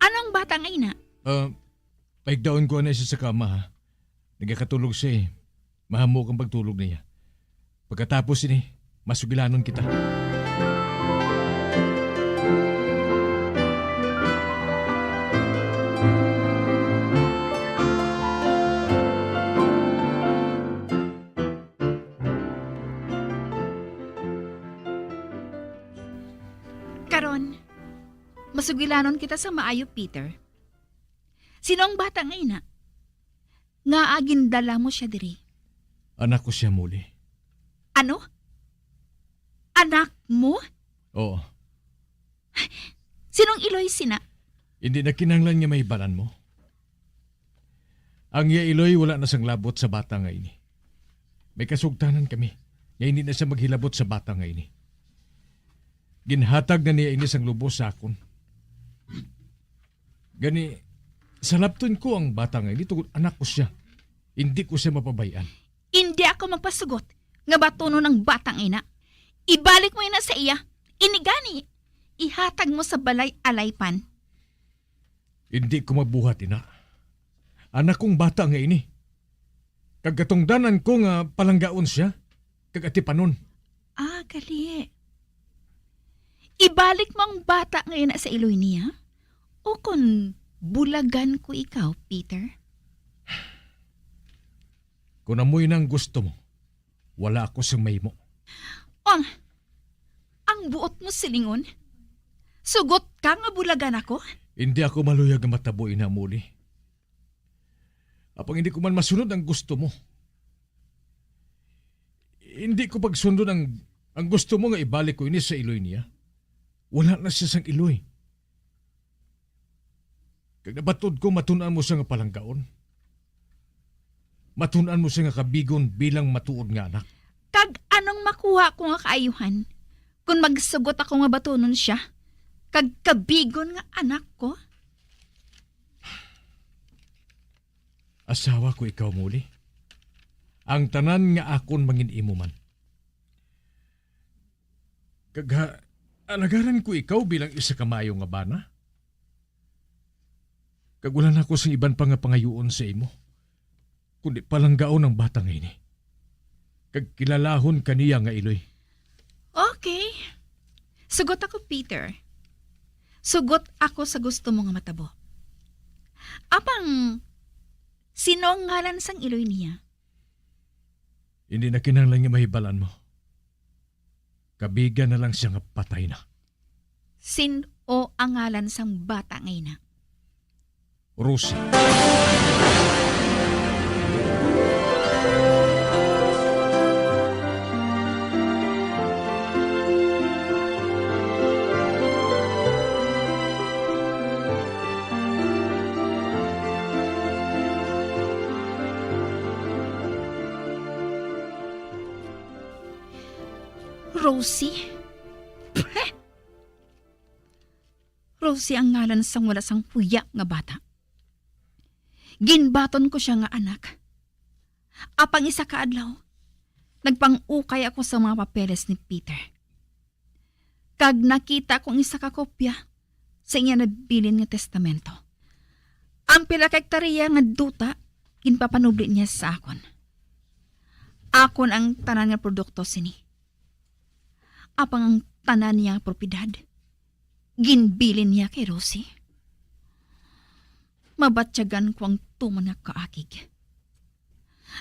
Anong bata nga ina? Paigdaon ko na siya sa kama ha. Nagkakatulog siya eh. Mahamok ang pagtulog niya. Pagkatapos ini, masugilanon kita. Karon, masugilanon kita sa maayo, Peter. Sino ang bata nga ina? Nga agindala mo siya diri. Anak ko siya muli. Ano? Anak mo? Oo. Sinong Iloy sina? Hindi na kinanglan niya may balan mo. Ang iya Iloy wala na sang labot sa bata nga ini. May kasugtanan kami. Nga hindi na siya maghilabot sa bata nga ini. Ginhatag na niya ini sang lubos sa akon. Gani, salapton ko ang bata nga ini tungkol anak ko siya. Hindi ko siya mapabayaan. Hindi ako magpasugot nga batuno ng batang ina. Ibalik mo ina sa iya. Inigani. Ihatag mo sa balay alaypan. Hindi ko mabuhat ina. Anak kong bata nga ini. Kagatungdanan ko nga palanggaon siya. Kagatipanon. Gali. Ibalik mo ang bata nga ina sa iloy niya? O kon bulagan ko ikaw, Peter? Kung amoy nang gusto mo, wala ako sa may mo. Ang buot mo silingon? Sugot ka nga bulagan ako? Hindi ako maluyag na matabo ina muli. Apang hindi ko man masunod ang gusto mo. Hindi ko pagsundod ang gusto mo nga ibalik ko ini sa iloy niya. Wala na siya sang iloy. Kag nabatod ko matunan mo siya nga palanggaon. Matunan mo siya nga kabigon bilang matuod nga anak. Kag anong makuha ko nga kaayuhan? Kung magsugot ako nga batunon siya, kag kabigon nga anak ko? Asawa ko ikaw muli. Ang tanan nga akon mangin-imo man. Kag alagaran ko ikaw bilang isa ka maayo nga bana. Kag wala na ako sa iban pa nga pangayoon sa imo. Kundi palanggaon ang batang ini. Kag kilalahon kaniya nga iloy. Okay. Sugot ako, Peter. Sugot ako sa gusto mo nga matabo. Apang, sino ang ngalan sang iloy niya? Hindi na kinahanglan nga mahibalan mo. Kabigan na lang siya nga patay na. Sino ang ngalan sang bata ngay na? Rosie. Rosie? Rosie ang ngalan sang wala sang puya nga bata. Ginbaton ko siya nga anak. Apang isa ka adlaw, nagpang-ukay ako sa mga papeles ni Peter. Kag nakita kong isa ka kopya sa iya nabilin nga testamento. Ang pila ka hektarya nga duta, ginpapanubli niya sa akon. Akon ang tanan nga produkto sini. Apang ang tanan niya propiedad, ginbilin niya kay Rosie. Mabatsyagan ko ang tuman nga kaakig.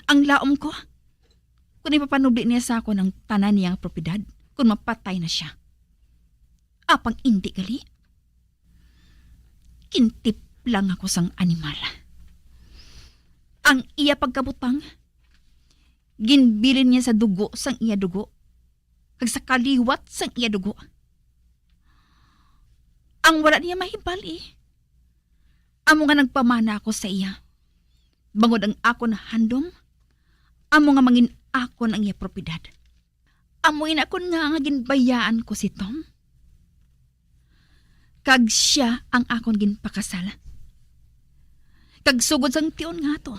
Ang laom ko, kung ipapanubli niya sa ako ng tanan niyang propiedad, kung mapatay na siya. Apang hindi gali. Kintip lang ako sang animal. Ang iya pagkabutang, ginbilin niya sa dugo sang iya dugo, kag sa kaliwat sang iya dugo. Ang wala niya mahibali. Amo nga nagpamana ako sa iya. Bangod ang ako na handom, amo nga mangin ako ang iya propiedad. Amoy na akon nga ginbayaan ko si Tom. Kag siya ang akon ginpakasal. Kag sugod sang tiyon nga to,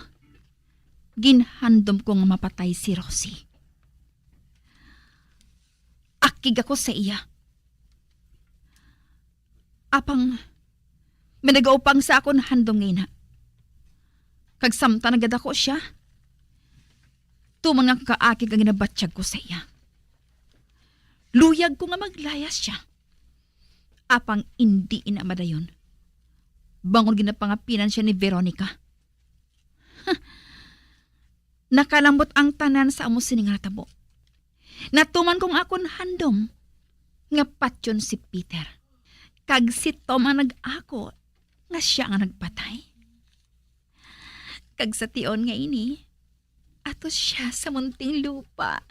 ginhandom ko nga mapatay si Rosie. Akig ako sa iya. Apang, may nagaupang sa akon handom ngayon na. Kagsamta nagad ako siya. Tumang nga kaakig ang ginabatsyag ko sa iya. Luyag ko nga maglayas siya. Apang hindi inamadayon. Bangon ginapangapinan siya ni Veronica. Nakalambot ang tanan sa amo sining natabo. Natuman kong akon handom. Nga patyon si Peter. Kag si Tom ang nag-ako. Nga siya ang nagpatay. Kag sa tion nga ini, ato siya sa munting lupa.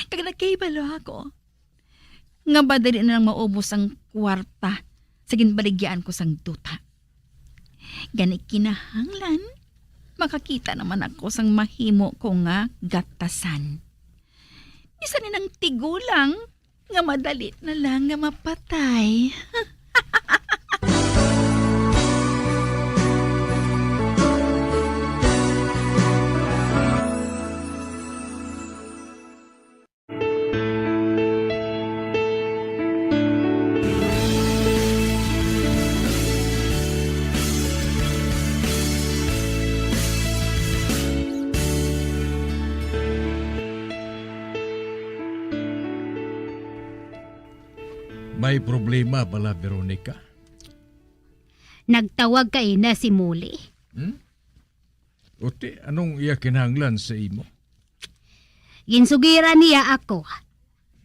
Kag nagkaibalo ako. Nga ba dali na lang maubos ang kwarta sa ginbaligyan ko sang duta. Gani kinahanglan, makakita naman ako sang mahimo ko nga gatasan. Isa ni nang tigulang nga madali na lang nga mapatay. May problema bala, Veronica? Nagtawag kay na si Muli. Uti, anong iya kinahanglan sa imo? Ginsugira niya ako.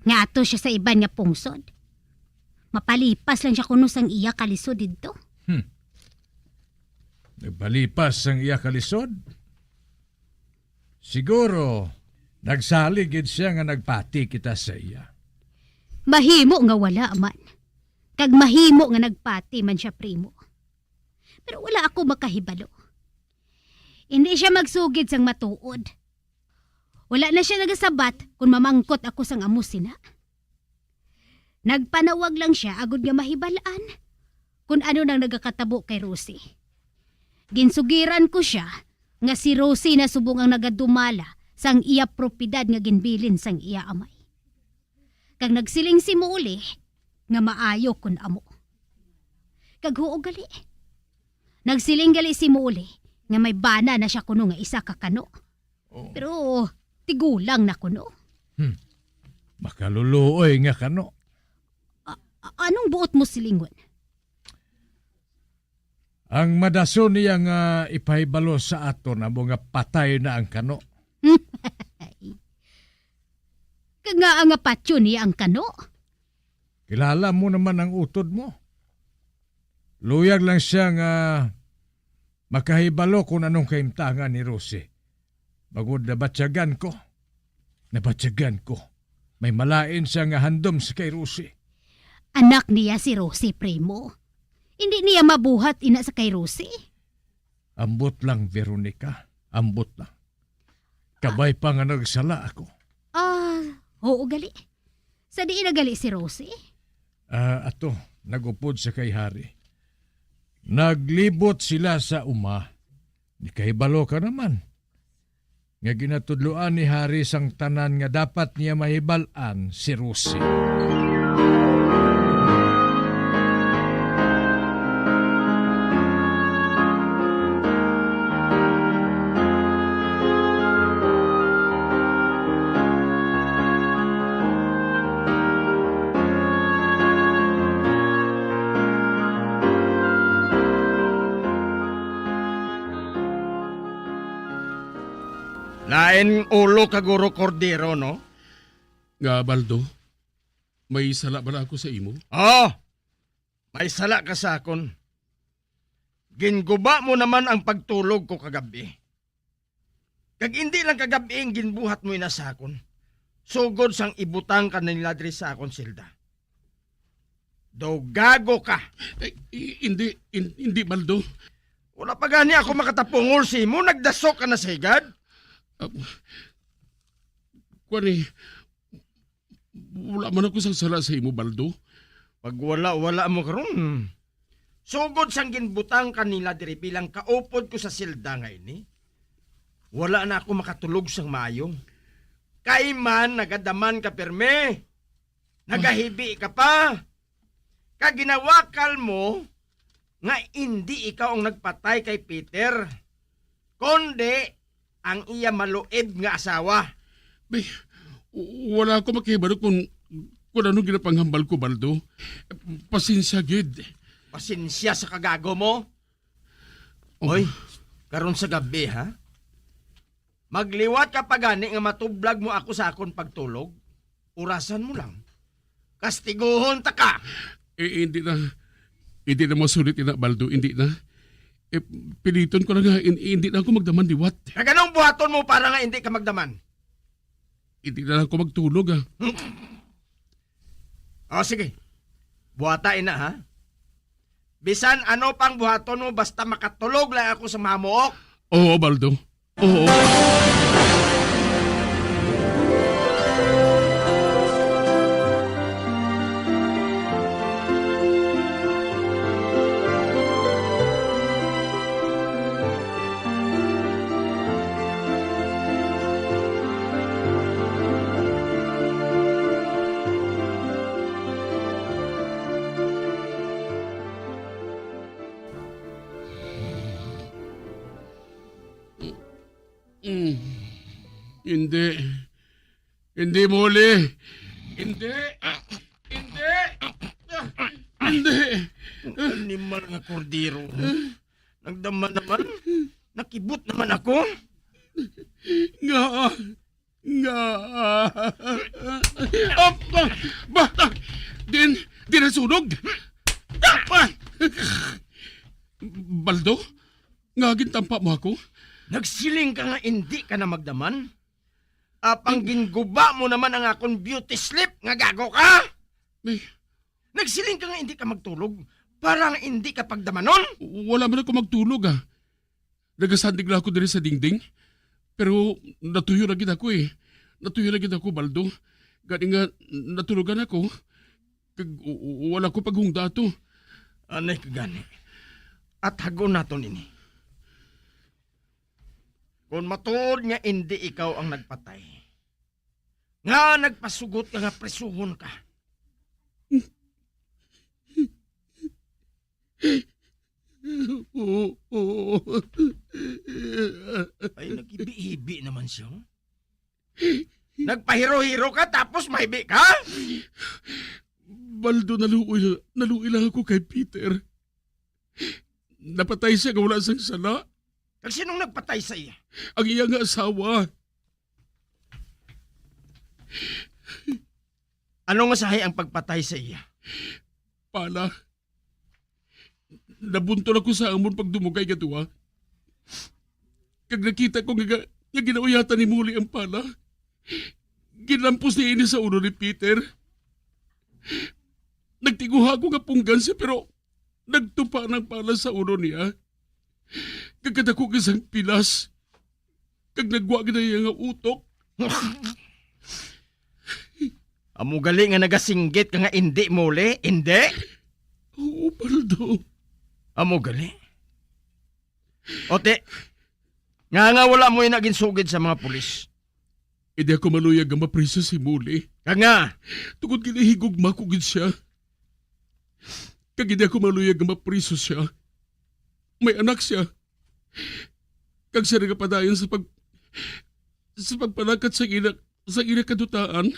Nga ato siya sa iban nga pungsod. Mapalipas lang siya kuno sang iya kalisod dito. Nagbalipas ang iya kalisod? Siguro, nagsaligid siya nga nagpati kita sa iya. Mahimo nga wala man. Kag mahimo nga nagpati man siya primo. Pero wala ako makahibalo. Hindi siya magsugid sang matuod. Wala na siya nagasabat kung mamangkot ako sang amo sina. Nagpanawag lang siya agud nga mahibalaan kung ano nang nagakatabo kay Rosie. Ginsugiran ko siya nga si Rosie na subong ang nagadumala sang iya propidad nga ginbilin sang iya amay. Kag nagsiling si Muli nga maayo kun amo. Kag huog gali. Nagsiling gali si Muli nga may bana na siya kuno nga isa ka kano. Pero tigulang na kuno. Makaluluoy nga kano. Anong buot mo silingon? Ang madason niya nga ipahibalo sa ato na mga patay na ang kano. Kag nga ang patyo niya ang kano. Kilala mo naman ang utod mo. Luyag lang siya nga makahibalo kung anong kaimtangan ni Rosie. Bagod nabatyagan ko. May malain siya nga handom sa kay Rosie. Anak niya si Rosie, primo. Hindi niya mabuhat ina sa kay Rosie. Ambot lang, Veronica. Ambot lang. Kabay pa nga nagsala ako. Oo gali. Sa di nagali si Rosie? Ato, nagupod sa kay Hari. Naglibot sila sa uma. Di kahibalo ka naman. Nga ginatudluan ni Hari sang tanan nga dapat niya mahibalan si Rosie. Lain ulo kaguro kordero, no? Nga, Baldo, may sala bala ako sa imo? May sala ka sa akon. Ginguba mo naman ang pagtulog ko kagabi. Kag hindi lang kagabi ang ginbuhat mo ina sa akon. Sugod sang ibutang ka na nila diri sa akon silda. Do gago ka. Hindi, Baldo. Wala pa gani ako makatapungol si mo. Nagdasok ka na sa higad. Kwani, wala man ako sang sala sa imo, Baldo. Pag wala mo karon. Sugod sang ginbutang kanila diri bilang kaupod ko sa silda nga ini. Wala na ako makatulog sang maayo. Kaiman nagadaman ka perme. Nagahibi ka pa. Kaginawakal mo nga hindi ikaw ang nagpatay kay Peter, kundi ang iya maluib nga asawa. Bay, wala ko makibalo kung anong ginapanghambal ko, Baldo. Pasensya, gid. Pasensya sa kagago mo? Oy, karon sa gabi ha? Magliwat ka pa gani nga matublag mo ako sa akon pagtulog. Urasan mo lang. Kastiguhon ta ka. Hindi na masulit ina, Baldo. Hindi na. Piliton ko na nga, hindi na ako magdaman liwat. Kaganong buhaton mo para nga hindi ka magdaman? Hindi na ako magtulog, ha. O sige, buhatain na ha. Bisan ano pang buhaton mo basta makatulog lang ako sa mamuok. Oo, Baldo. Oo. Hindi. Hindi muli. Hindi. Hindi. Hindi. Animal nga kordero. Nagdama naman. Nakibot naman ako. Nga. Bata. Di nasunog. Baldo? Nga gintampa mo ako? Nagsiling ka nga hindi ka na magdaman? Apang ginguba mo naman ang akong beauty sleep nga gago ka? Nagsiling ka nga hindi ka magtulog para nga hindi ka pagdamanon? Wala man ako magtulog, ha. Nagasandig lang ako diri sa dingding. Pero natuyo na gid ako, eh. Natuyo na gid ako, Baldo. Gani nga natulugan ako. Wala ko paghungda to. Anay ka gani. At hagon nato nini. Kung matuod nga hindi ikaw ang nagpatay, nga nagpasugot ka nga presuhon ka. Ay, nag-ibi-ibi naman siya. Nagpahiro-hiro ka tapos mahibi ka? Baldo, naluoy lang ako kay Peter. Napatay siya nga wala sang sala. Kag sinong nagpatay sa iya? Ang iyang asawa. Ano nga sahay ang pagpatay sa iya? Pala. Nabuntol ako sa amon pagdumugay ka tuwa. Kag nakita ko nga ginauyatan ni muli ang pala. Ginampos niya ini sa ulo ni Peter. Nagtiguha ko nga punggan siya pero nagtupa ng pala sa ulo niya. Kagkadako isang pilas. Kag nagwag na iya nga utok. Amo gali nga nagasinggit ka nga hindi muli? Hindi? Oo, Baldo. Amo gali? Ote, nga wala mo yung naging sugid sa mga pulis. Hindi ako maluyag ang mapriso si Muli. Nga? Tungkol ginahigog makugid siya. Kag hindi ako maluyag ang mapriso siya. May anak siya. Kag siya nagapadayon sa pagpalakat sa ina kadutaan.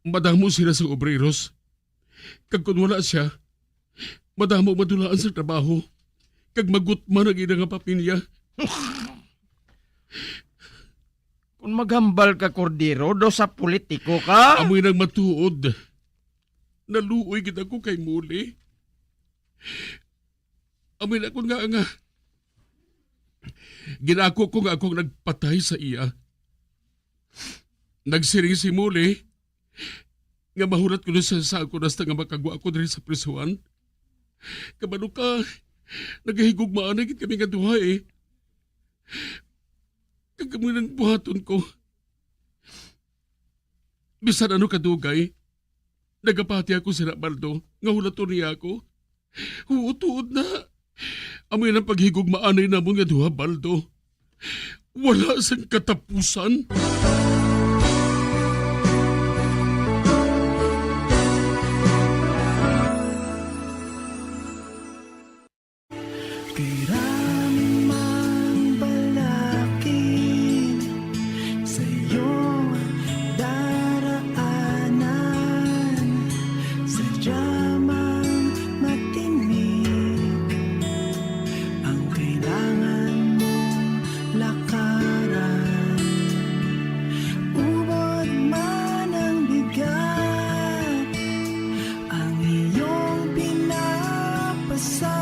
Madamo sila sa obreros. Kag kung wala siya, madamo madulaan sa trabaho. Kag magutman ang ina nga papilya. Kung maghambal ka, Cordero, do sa politiko ka? Amoy nang matuod. Naluoy kita ko kay Muli. Amoy na ko nga. Ginako ko nga akong nagpatay sa iya. Nagsiring si Muli. Nga mahulat ko na sa ako nasta nga makagwa ako diri sa prisuan. Kabalo ka, nagahigog maanagit kami nga duha eh. Kagamoy ng buhaton ko. Bisan ano kadugay, nagapati ako si Baldo, nga hulaton niya ako. Huutuod na. Amoy ng paghigog maanay namon nga duha, Baldo. Wala sang katapusan. Kay raming mang balakin sa iyong daraanan, sadya mang matinik ang kailangan mong lakaran. Ubod man ang bigat ang iyong pinapasan,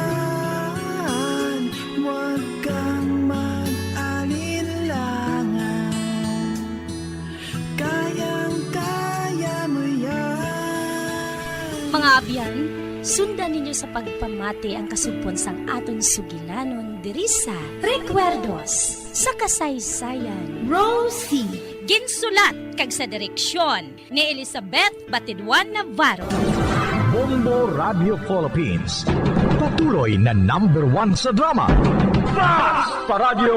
huwag kang mag-alinlangan, kayang-kaya mo yan. Mga abyan, sundan ninyo sa pagpamati ang kasugpon sang aton sugilanon diri sa Recuerdos sa kasaysayan. Rosie. Ginsulat kag sa direksyon ni Elizabeth Batidwan Navarro. Bombo Radio Philippines. Patuloy na #1 sa drama. Basta Radio